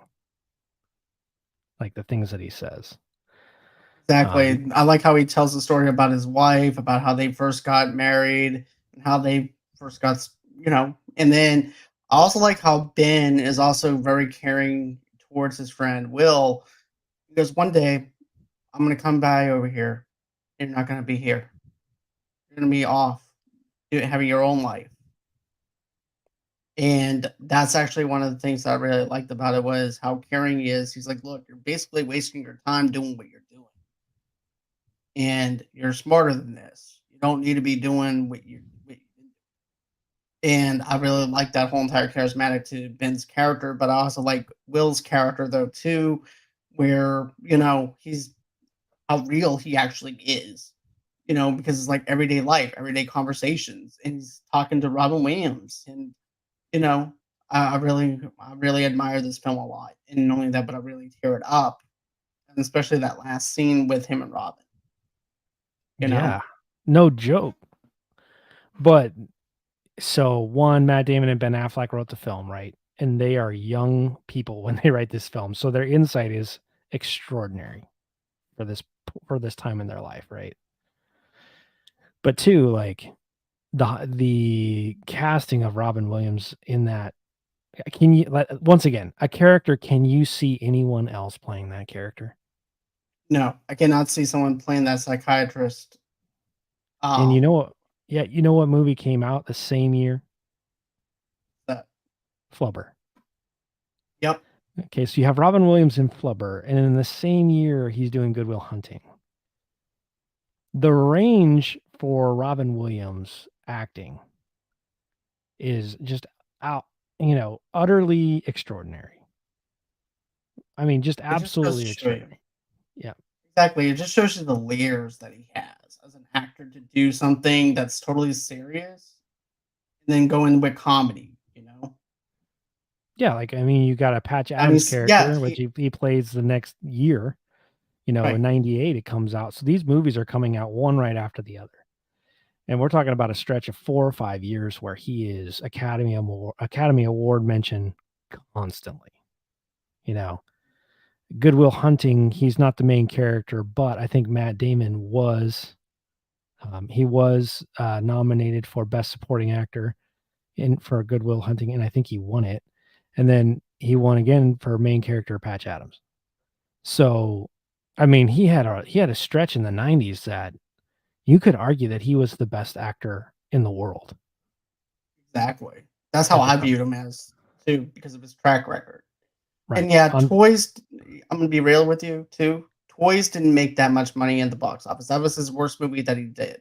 Like the things that he says. Exactly. I like how he tells the story about his wife, about how they first got married, and how they first and then I also like how Ben is also very caring towards his friend Will. Because one day I'm gonna come by over here. You're not gonna be here. You're gonna be off, having your own life. And that's actually one of the things that I really liked about it was how caring he is. He's like, look, you're basically wasting your time doing what you're doing. And you're smarter than this. You don't need to be doing what you and I really like that whole entire charismatic to Ben's character, but I also like Will's character though too, where he's how real he actually is. Because it's like everyday life, everyday conversations, and he's talking to Robin Williams, and you know, I really admire this film a lot, and not only that, but I really tear it up, and especially that last scene with him and Robin. You know, Yeah. No joke. But so one, Matt Damon and Ben Affleck wrote the film, right? And they are young people when they write this film. So their insight is extraordinary for this time in their life, right? But two, like the casting of Robin Williams in that, can you once again, a character, can you see anyone else playing that character? no, I cannot see someone playing that psychiatrist. And you Um, know what? Yeah, you know what movie came out the same year? that Flubber. yep, Okay, so you have Robin Williams in Flubber, and in the same year he's doing Good Will Hunting. The range for Robin Williams acting is just out, utterly extraordinary. I mean, just it just goes to absolutely show you. extraordinary. Yeah. Exactly, it just shows you the layers that he has as an actor to do something that's totally serious, and then go in with comedy. Yeah, like I mean, you got a Patch I mean, Adams yeah, character, which he plays the next year, in right, 98 it comes out. So these movies are coming out one right after the other. And we're talking about a stretch of 4 or 5 years where he is Academy Award mention constantly. You know, Good Will Hunting, he's not the main character, but I think Matt Damon was. He was nominated for Best Supporting Actor for Good Will Hunting, and I think he won it. And then he won again for main character Patch Adams. So, I mean, he had a stretch in the 90s that you could argue that he was the best actor in the world exactly. That's how at the I time. viewed him as too, because of his track record. Right. And yeah, Toys. I'm gonna be real with you too. Toys didn't make that much money in the box office. That was his worst movie that he did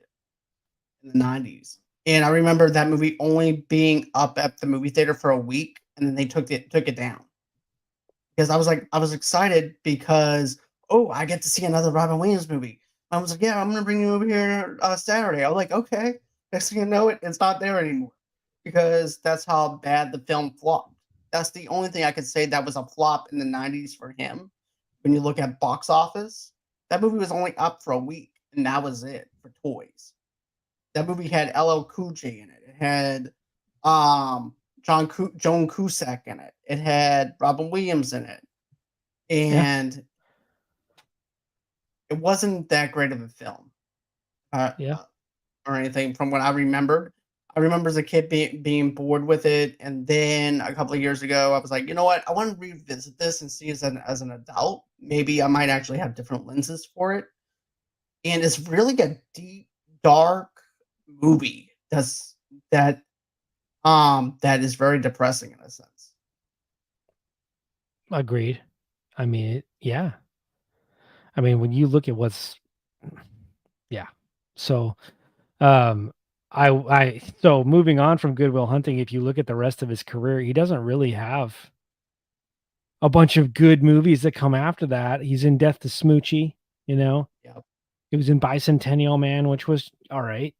in the '90s. And I remember that movie only being up at the movie theater for a week, and then they took it down. Because I was excited because, "Oh, I get to see another Robin Williams movie." I was like, "Yeah, I'm gonna bring you over here, Saturday." I was like, "Okay." Next thing you know it's not there anymore because that's how bad the film flopped. That's the only thing I could say that was a flop in the '90s for him. When you look at box office, that movie was only up for a week, and that was it for Toys. That movie had LL Cool J in it. It had, Joan Cusack in it. It had Robin Williams in it, Yeah. and it wasn't that great of a film, uh, Yeah. uh, or anything from what I remembered. I remember as a kid being bored with it, and then a couple of years ago, I was like, you know what? I want to revisit this and see as an adult. Maybe I might actually have different lenses for it. And it's really a deep, dark movie. That that is very depressing in a sense. Agreed. I mean, yeah. I mean, when you look at yeah. So, um, so moving on from Good Will Hunting, if you look at the rest of his career, he doesn't really have a bunch of good movies that come after that. He's in Death to Smoochie, you know. Yeah. He was in Bicentennial Man, which was all right,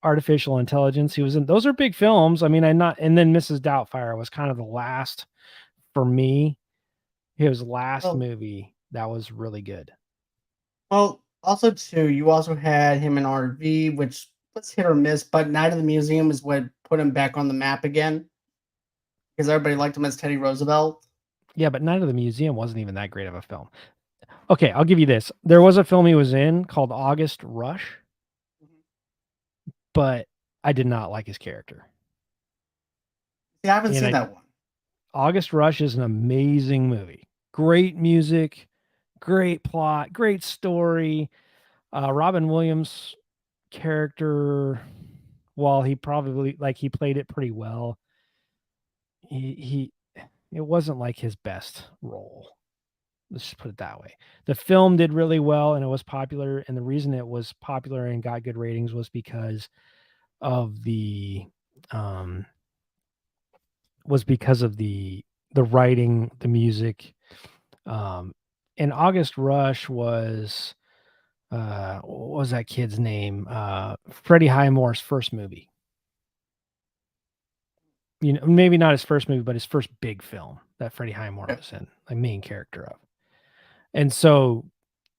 Artificial Intelligence. He was in those are big films. I mean, I not and then Mrs. Doubtfire was kind of the last for me. His last Well, movie that was really good. also too, you also had him in RV, which was hit or miss, but Night of the Museum is what put him back on the map again because everybody liked him as Teddy Roosevelt. Yeah, but Night of the Museum wasn't even that great of a film. Okay, I'll give you this. There was a film he was in called August Rush, but I did not like his character. See, I haven't And seen that one. August Rush is an amazing movie. Great music, great plot, great story. Robin Williams' character, while he probably he played it pretty well, he it wasn't like his best role. Let's just put it that way. The film did really well and it was popular, and the reason it was popular and got good ratings was because of um the writing, the music. And August Rush was what was that kid's name? Freddie Highmore's first movie. Maybe not his first movie, but his first big film that Freddie Highmore was in, the main character of. And so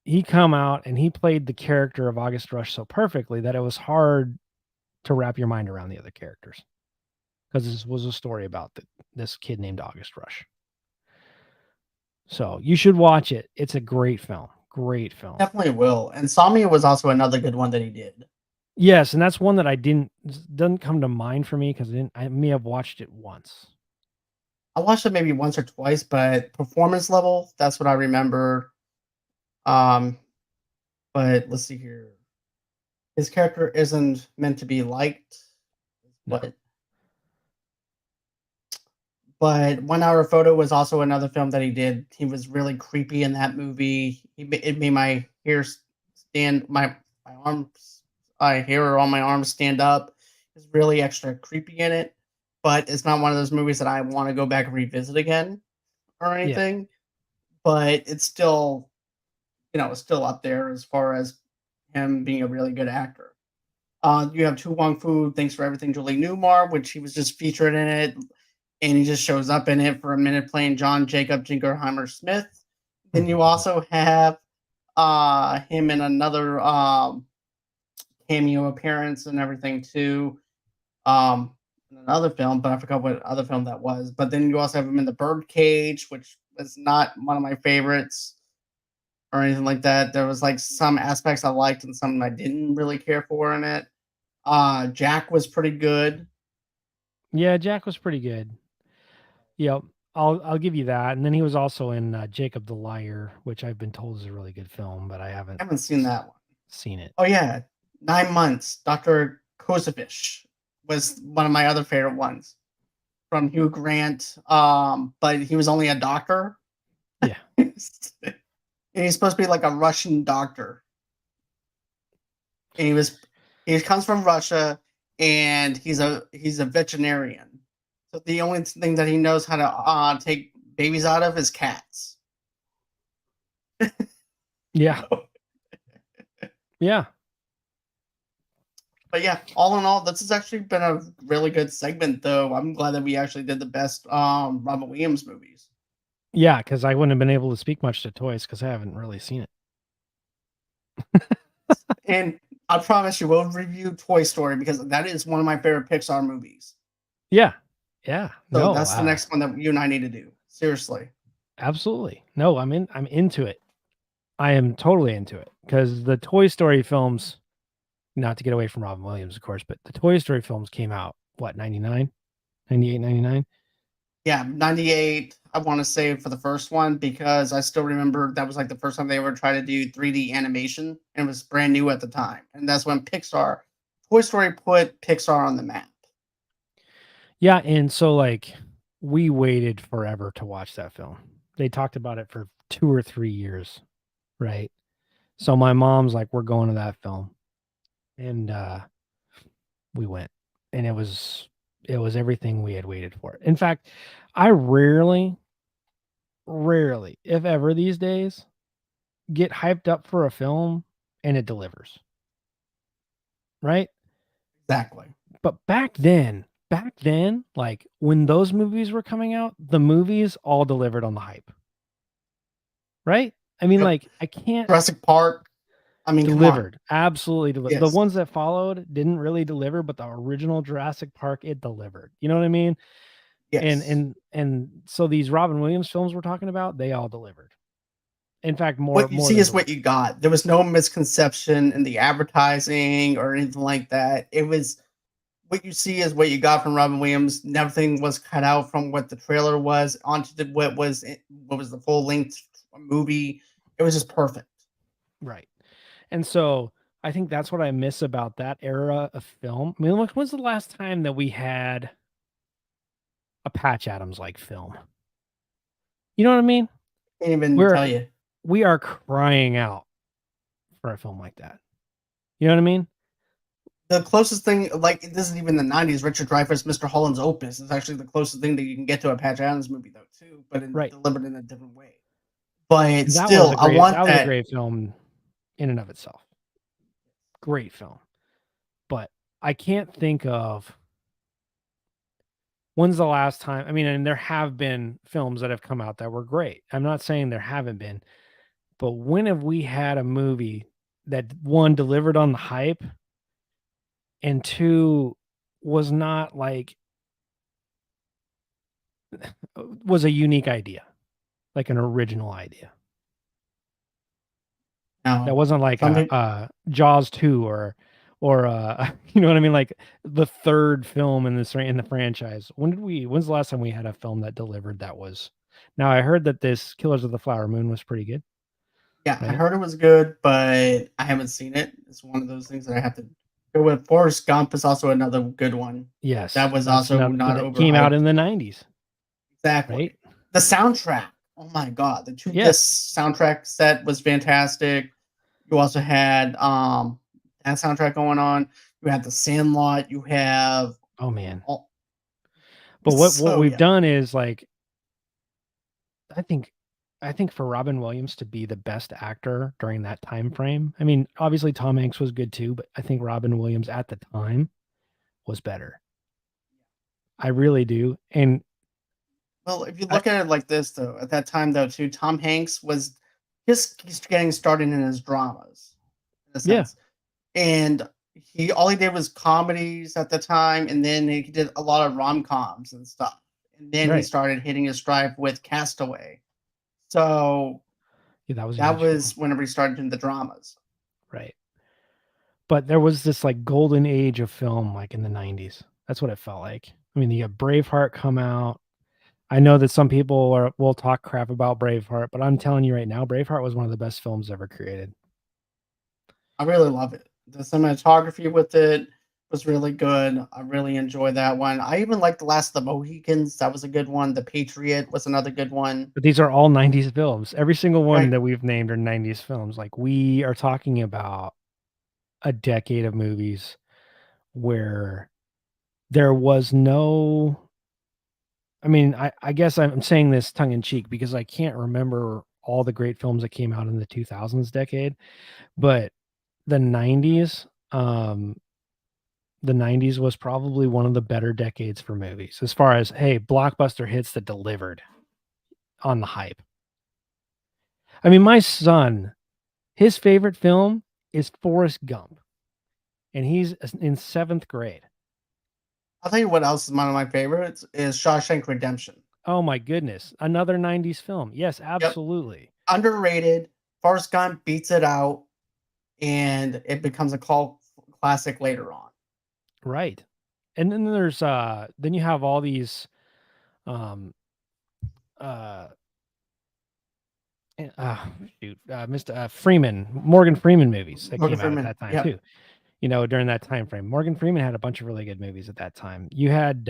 he come out and he played the character of August Rush so perfectly that it was hard to wrap your mind around the other characters, because this was a story about this kid named August Rush. So you should watch it. It's a great film. Great film. Definitely will. And Insomnia was also another good one that he did. Yes, and that's one that doesn't come to mind for me because I may have watched it once. I watched it maybe once or twice, but performance level, that's what I remember. Um, but let's see here. His character isn't meant to be liked, No. but 1 Hour Photo was also another film that he did. He was really creepy in that movie. It made my hair stand, my arms, hair on my arms stand up. It's really extra creepy in it, but it's not one of those movies that I want to go back and revisit again or Yeah. anything. But it's still, it's still up there as far as him being a really good actor. You have Tu Wong Fu, Thanks for Everything, Julie Newmar, which he was just featured in it, and he just shows up in it for a minute playing John Jacob Jingleheimer Smith. Then you also have him in another cameo appearance and everything too. In another film, but I forgot what other film that was. But then you also have him in The Birdcage, which was not one of my favorites or anything like that. There was like some aspects I liked and some I didn't really care for in it. Jack was pretty good. Yeah, Jack was pretty good. Yep. I'll give you that. And then he was also in Jacob the Liar, which I've been told is a really good film, but I haven't I haven't seen that one. seen it. Oh yeah, 9 Months. Dr. Kosovic was one of my other favorite ones from Hugh Grant. But he was only a doctor. Yeah. And he's supposed to be like a Russian doctor. And he comes from Russia and he's a veterinarian. So the only thing that he knows how to take babies out of is cats. Yeah. Yeah. But yeah, all in all, this has actually been a really good segment, though. I'm glad that we actually did the best Robin Williams movies. Yeah, because I wouldn't have been able to speak much to toys because I haven't really seen it. And I promise you, we'll review Toy Story because that is one of my favorite Pixar movies. Yeah. Yeah. So No, that's the next one that you and I need to do. Seriously. absolutely. No, I'm into it. I am totally into it because the Toy Story films, not to get away from Robin Williams, of course, but the Toy Story films came out, what, 99, 98, 99? Yeah, 98, I want to say for the first one because I still remember that was like the first time they ever tried to do 3D animation and it was brand new at the time. And that's when Toy Story put Pixar on the map. Yeah, and so we waited forever to watch that film. They talked about it for 2 or 3 years, right? So my mom's like, "We're going to that film." And we went. And it was everything we had waited for. In fact, I rarely, if ever these days, get hyped up for a film and it delivers. Right? Exactly. But back then, like when those movies were coming out, the movies all delivered on the hype. Right? I mean, Yep. like I can't Jurassic Park. I mean, come on. delivered. Absolutely delivered. The Yes. ones that followed didn't really deliver, but the original Jurassic Park, it delivered. You know what I mean? And Yes. and so these Robin Williams films we're talking about, they all delivered. In fact, What you more see than is what delivered. you got. There was no misconception in the advertising or anything like that. It was what you see is what you got from Robin Williams. Nothing was cut out from what the trailer was onto what was the full length movie. It was just perfect. Right. And so I think that's what I miss about that era of film. I mean, look, when's the last time that we had a Patch Adams like film? You know what I mean? Can't even We're tell you. we are crying out for a film like that. You know what I mean? The closest thing, like this isn't even the '90s. Richard Dreyfuss, Mr. Holland's Opus, is actually the closest thing that you can get to a Patch Adams movie, though, too, but Right. delivered in a different way. But And still, I that want was a that. great film in and of itself. Great film. But I can't think of when's the last time. I mean, and there have been films that have come out that were great. I'm not saying there haven't been, but when have we had a movie that one delivered on the hype and two was not like was a unique idea, like an original idea? That No, wasn't like some people. Jaws 2 or you know what I mean? Like the third film in the franchise. When's the last time we had a film that delivered that was now I heard that this Killers of the Flower Moon was pretty good, Yeah, I right? heard it was good, but I haven't seen it. It's one of those things that I have to go with. Forrest Gump is also another good one. That Yes, was that's also another not that came out overhyped. in the 90s, right? Exactly. The soundtrack. Oh my god, the two Yes. disc soundtrack set was fantastic. You also had that soundtrack going on. You had The Sandlot. You have Oh man. all. But what So we've yeah, done is like I think I think for Robin Williams to be the best actor during that time frame. I mean, obviously Tom Hanks was good too, but I think Robin Williams at the time was better. I really do. And well, if you I look at it like this, though, at that time, though, too, Tom Hanks was just getting started in his dramas, in a yeah, sense, and all he did was comedies at the time, and then he did a lot of rom coms and stuff, and then he right. started hitting his stride with Castaway. So Yeah, that was a that huge film. was whenever he started doing the dramas. Right. But there was this like golden age of film like in the 90s. That's what it felt like. I mean, you have Braveheart come out. I know that some people will talk crap about Braveheart, but I'm telling you right now, Braveheart was one of the best films ever created. I really love it. The cinematography with it was really good. I really enjoyed that one. I even liked The Last of the Mohicans. That was a good one. The Patriot was another good one. But these are all 90s films. Every single one Right. that we've named are 90s films. Like we are talking about a decade of movies where there was no I mean, I guess I'm saying this tongue in cheek because I can't remember all the great films that came out in the 2000s decade, but the 90s, the 90s was probably one of the better decades for movies as far as, hey, blockbuster hits that delivered on the hype. I mean, my son, his favorite film is Forrest Gump, and he's in 7th grade. I'll tell you what else is one of my favorites is Shawshank Redemption. Oh my goodness, another 90s film. Yes, Yep. absolutely. Underrated. Forrest Gump beats it out, and it becomes a cult classic later on. Right. And then there's then you have all these um uh shoot, Mr. Morgan Freeman movies that Morgan came out at Freeman. that time Yep. too. You know, during that time frame. Morgan Freeman had a bunch of really good movies at that time. You had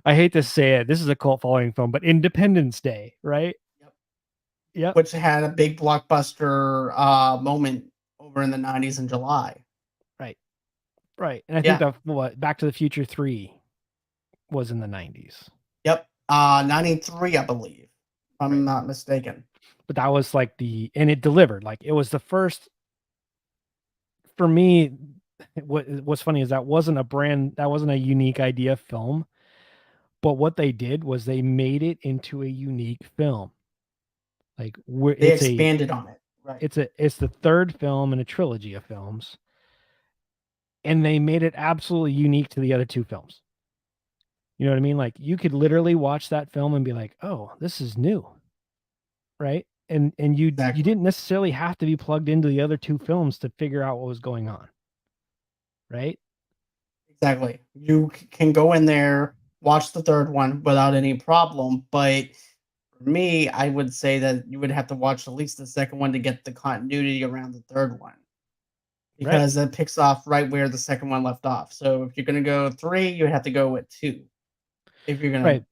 I hate to say it, this is a cult following film, but Independence Day, right? Yep. Yep. Which had a big blockbuster moment over in the '90s in July. Right. Right. And I think Yeah. the what Back to the Future 3 was in the 90s. Yep. '93, I believe, if I'm Right. not mistaken. But that was like and it delivered. Like it was the first for me, what's funny is that wasn't a unique idea film, but what they did was they made it into a unique film. Like where They expanded on it, right? it's the third film in a trilogy of films, and they made it absolutely unique to the other two films. You know what I mean? Like you could literally watch that film and be like, "Oh, this is new." Right? And you Exactly. didn't necessarily have to be plugged into the other two films to figure out what was going on. Right? Exactly. You can go in there, watch the third one without any problem, but for me, I would say that you would have to watch at least the second one to get the continuity around the third one Right. because that picks off right where the second one left off. So if you're gonna go 3, you would have to go with 2. If you're gonna Right.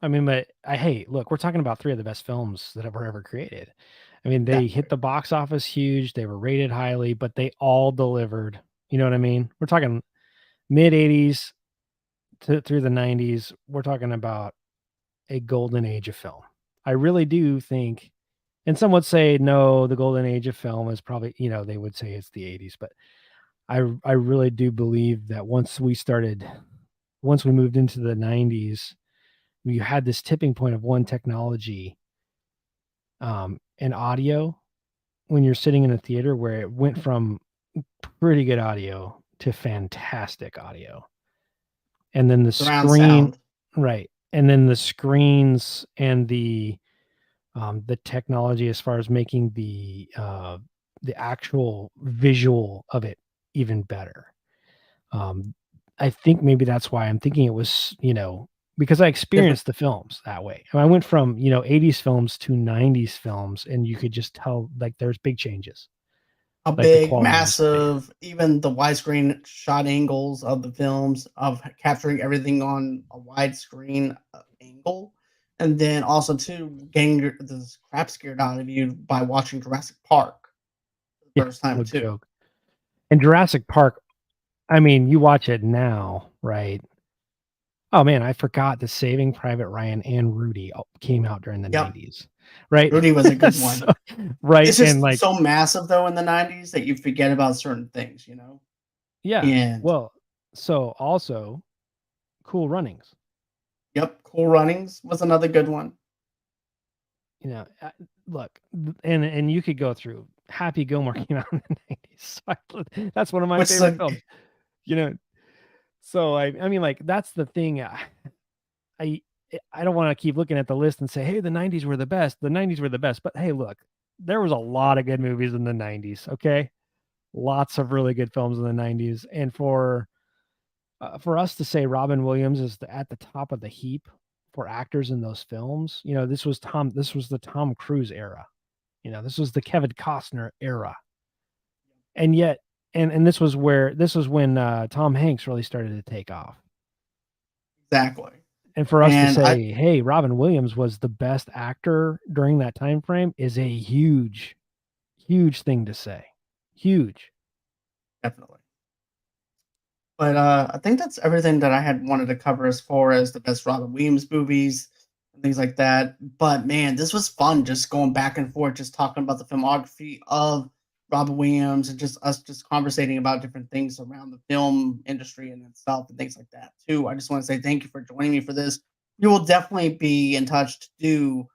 I mean, but hey, look, we're talking about three of the best films that were ever created. I mean, they hit Exactly. the box office huge, they were rated highly, but they all delivered. You know what I mean? We're talking mid 80s through the 90s. We're talking about a golden age of film. I really do think, and some would say, no, the golden age of film is probably, they would say it's the 80s, but I really do believe that once we moved into the 90s, we had this tipping point of one technology and audio when you're sitting in a theater where it went from pretty good audio to fantastic audio. And then the Surround screen, sound. right. And then the screens and the technology as far as making the actual visual of it even better. Um, I think maybe that's why I'm thinking it was, because I Different experienced the films that way. And I went from, 80s films to 90s films, and you could just tell like there's big changes. a Like the big, quality was big. massive, even the widescreen shot angles of the films of capturing everything on a widescreen angle, and then also too getting the crap scared out of you by watching Jurassic Park for the Yeah, first time no too. joke. And Jurassic Park, I mean, you watch it now, right? Oh man, I forgot that Saving Private Ryan and Rudy came out during the Yep, 90s, right? Rudy was a good So, one. right, It's and just like, so massive though in the '90s that you forget about certain things, you know. yeah. And Well, so also Cool Runnings. yep, Cool Runnings was another good one. You know, look, and you could go through. Happy Gilmore came out in the 90s. So that's one of my Which is favorite a films. You know, so I mean, like that's the thing. I I don't want to keep looking at the list and say, hey, the 90s were the best. The 90s were the best. But hey, look, there was a lot of good movies in the 90s. Okay, lots of really good films in the 90s, and for us to say Robin Williams is at the top of the heap for actors in those films, this was the Tom Cruise era. This was the Kevin Costner era. And yet, and this was when Tom Hanks really started to take off. exactly. And for us to And I say, hey, Robin Williams was the best actor during that time frame is a huge, huge thing to say. Huge. definitely. But I think that's everything that I had wanted to cover as far as the best Robin Williams movies and things like that. But man, this was fun just going back and forth, just talking about the filmography of Robin Williams and just us just conversating about different things around the film industry in itself and things like that too. I just want to say thank you for joining me for this. You will definitely be in touch to do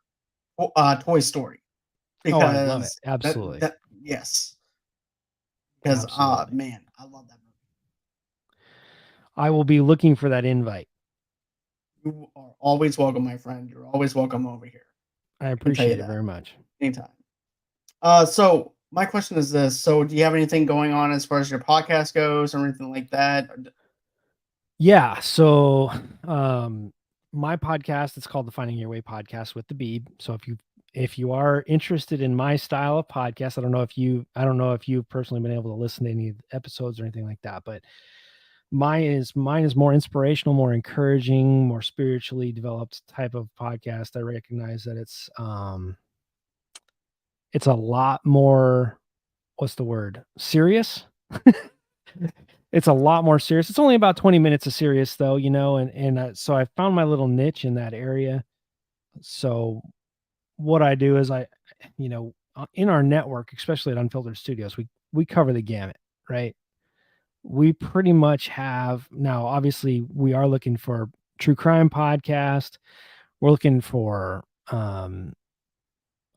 Toy Story Oh, I love it. because Absolutely. that yes, because Absolutely. man, I love that movie. I will be looking for that invite. You are always welcome, my friend. You're always welcome over here. I I can tell you appreciate it that very much. anytime. So my question is this: so, do you have anything going on as far as your podcast goes, or anything like that? Yeah. So, my podcast is called the Finding Your Way podcast with the Beeb. So if you are interested in my style of podcast, I don't know if you've personally been able to listen to any episodes or anything like that, but mine is more inspirational, more encouraging, more spiritually developed type of podcast. I recognize that it's a lot more, what's the word? Serious. It's a lot more serious. It's only about 20 minutes of serious though, and so I found my little niche in that area. So what I do is in our network, especially at Unfiltered Studios, we cover the gamut, right? We pretty much have now. Obviously, we are looking for true crime podcast. We're looking for, and,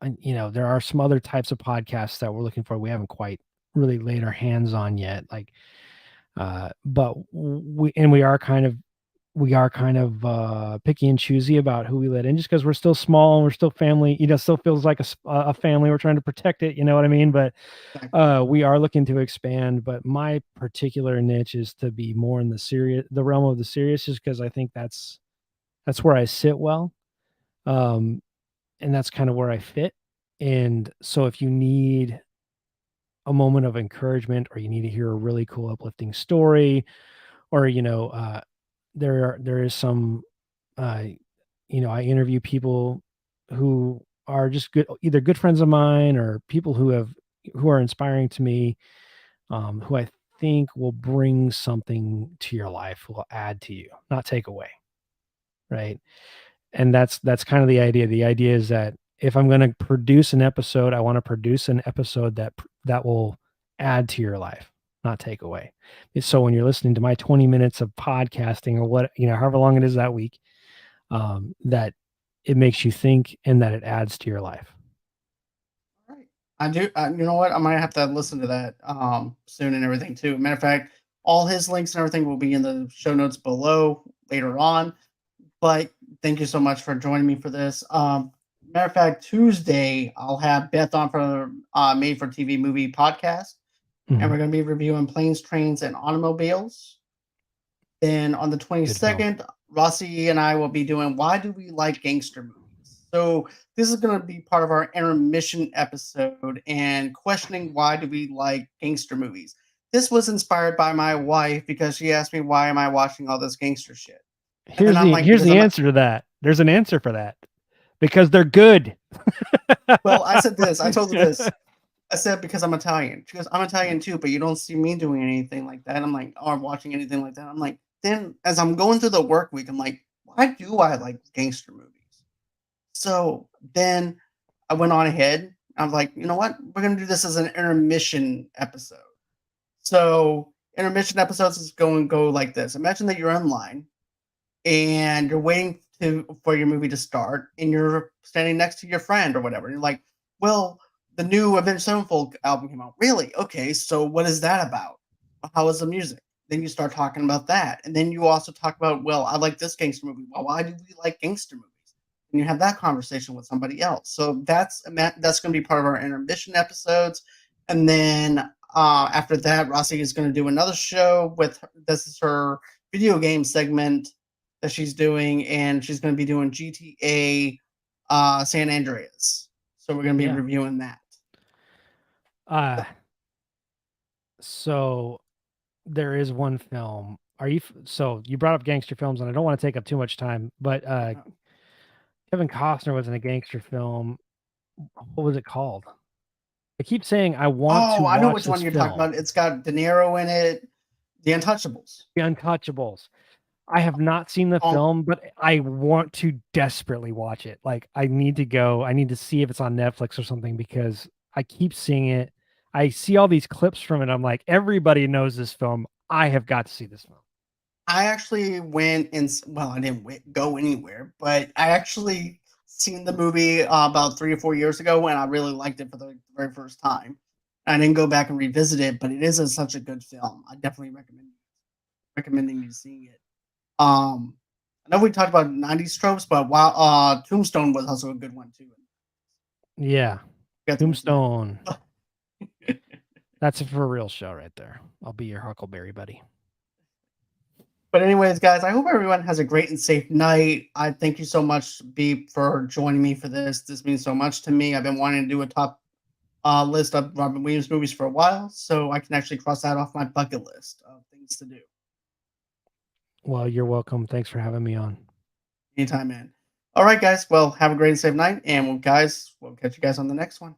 there are some other types of podcasts that we're looking for. We haven't quite really laid our hands on yet. Like, but we are kind of picky and choosy about who we let in, just because we're still small and we're still family. Still feels like a family. We're trying to protect it. You know what I mean? But we are looking to expand. But my particular niche is to be more in the realm of the serious, just because I think that's where I sit well, and that's kind of where I fit. And so, if you need a moment of encouragement, or you need to hear a really cool, uplifting story, or there is some uh I interview people who are just either good friends of mine, or people who are inspiring to me, who I think will bring something to your life, will add to you, not take away, right? And that's kind of the idea. The idea is that if I'm going to produce an episode, I want to produce an episode that will add to your life, not take away. So when you're listening to my 20 minutes of podcasting, or however long it is that week, that it makes you think, and that it adds to your life. All right. I do. You know what? I might have to listen to that soon and everything too. Matter of fact, all his links and everything will be in the show notes below later on. But thank you so much for joining me for this. Matter of fact, Tuesday I'll have Beth on for Made for TV Movie podcast, and we're going to be reviewing Planes, Trains, and Automobiles. Then on the 22nd, Rossi and I will be doing Why Do We Like Gangster Movies? So this is going to be part of our intermission episode and questioning why do we like gangster movies. This was inspired by my wife because she asked me, why am I watching all this gangster shit? And Here's then I'm the like, here's because the I'm answer to that. There's an answer for that. Because they're good. well, I said this. I told her this. I said, because I'm Italian. She goes, I'm Italian too, but you don't see me doing anything like that. I'm like, or watching anything like that. I'm like, then as I'm going through the work week, I'm like, why do I like gangster movies? So then I went on ahead. I was like, you know what? We're going to do this as an intermission episode. So intermission episodes is going to go like this. Imagine that you're online and you're waiting for your movie to start, and you're standing next to your friend or whatever. And you're like, well, the new Avenged Sevenfold album came out. Really? Okay, so what is that about? How is the music? Then you start talking about that. And then you also talk about, well, I like this gangster movie. Well, why do we like gangster movies? And you have that conversation with somebody else. So that's going to be part of our intermission episodes. And then after that, Rossi is going to do another show this is her video game segment that she's doing, and she's going to be doing GTA San Andreas. So we're going to be reviewing that. So there is one film. So you brought up gangster films, and I don't want to take up too much time, but Kevin Costner was in a gangster film. What was it called? I keep saying I want to watch. I know which one you're talking about. It's got De Niro in it. The Untouchables. The Untouchables. I have not seen the film, but I want to desperately watch it. Like, I need to see if it's on Netflix or something, because I keep seeing it. I see all these clips from it. I'm like, everybody knows this film. I have got to see this film. I actually went I didn't go anywhere, but I actually seen the movie about 3 or 4 years ago, and I really liked it for the very first time. I didn't go back and revisit it, but it is such a good film. I definitely recommending you seeing it. I know we talked about 90s tropes, but Tombstone was also a good one too. Yeah. Tombstone. That's a for real show right there. I'll be your Huckleberry buddy. But anyways, guys, I hope everyone has a great and safe night. I thank you so much, Beep, for joining me for this. This means so much to me. I've been wanting to do a top list of Robin Williams movies for a while, so I can actually cross that off my bucket list of things to do. Well, you're welcome. Thanks for having me on. Anytime, man. All right, guys. Well, have a great and safe night, and we'll catch you guys on the next one.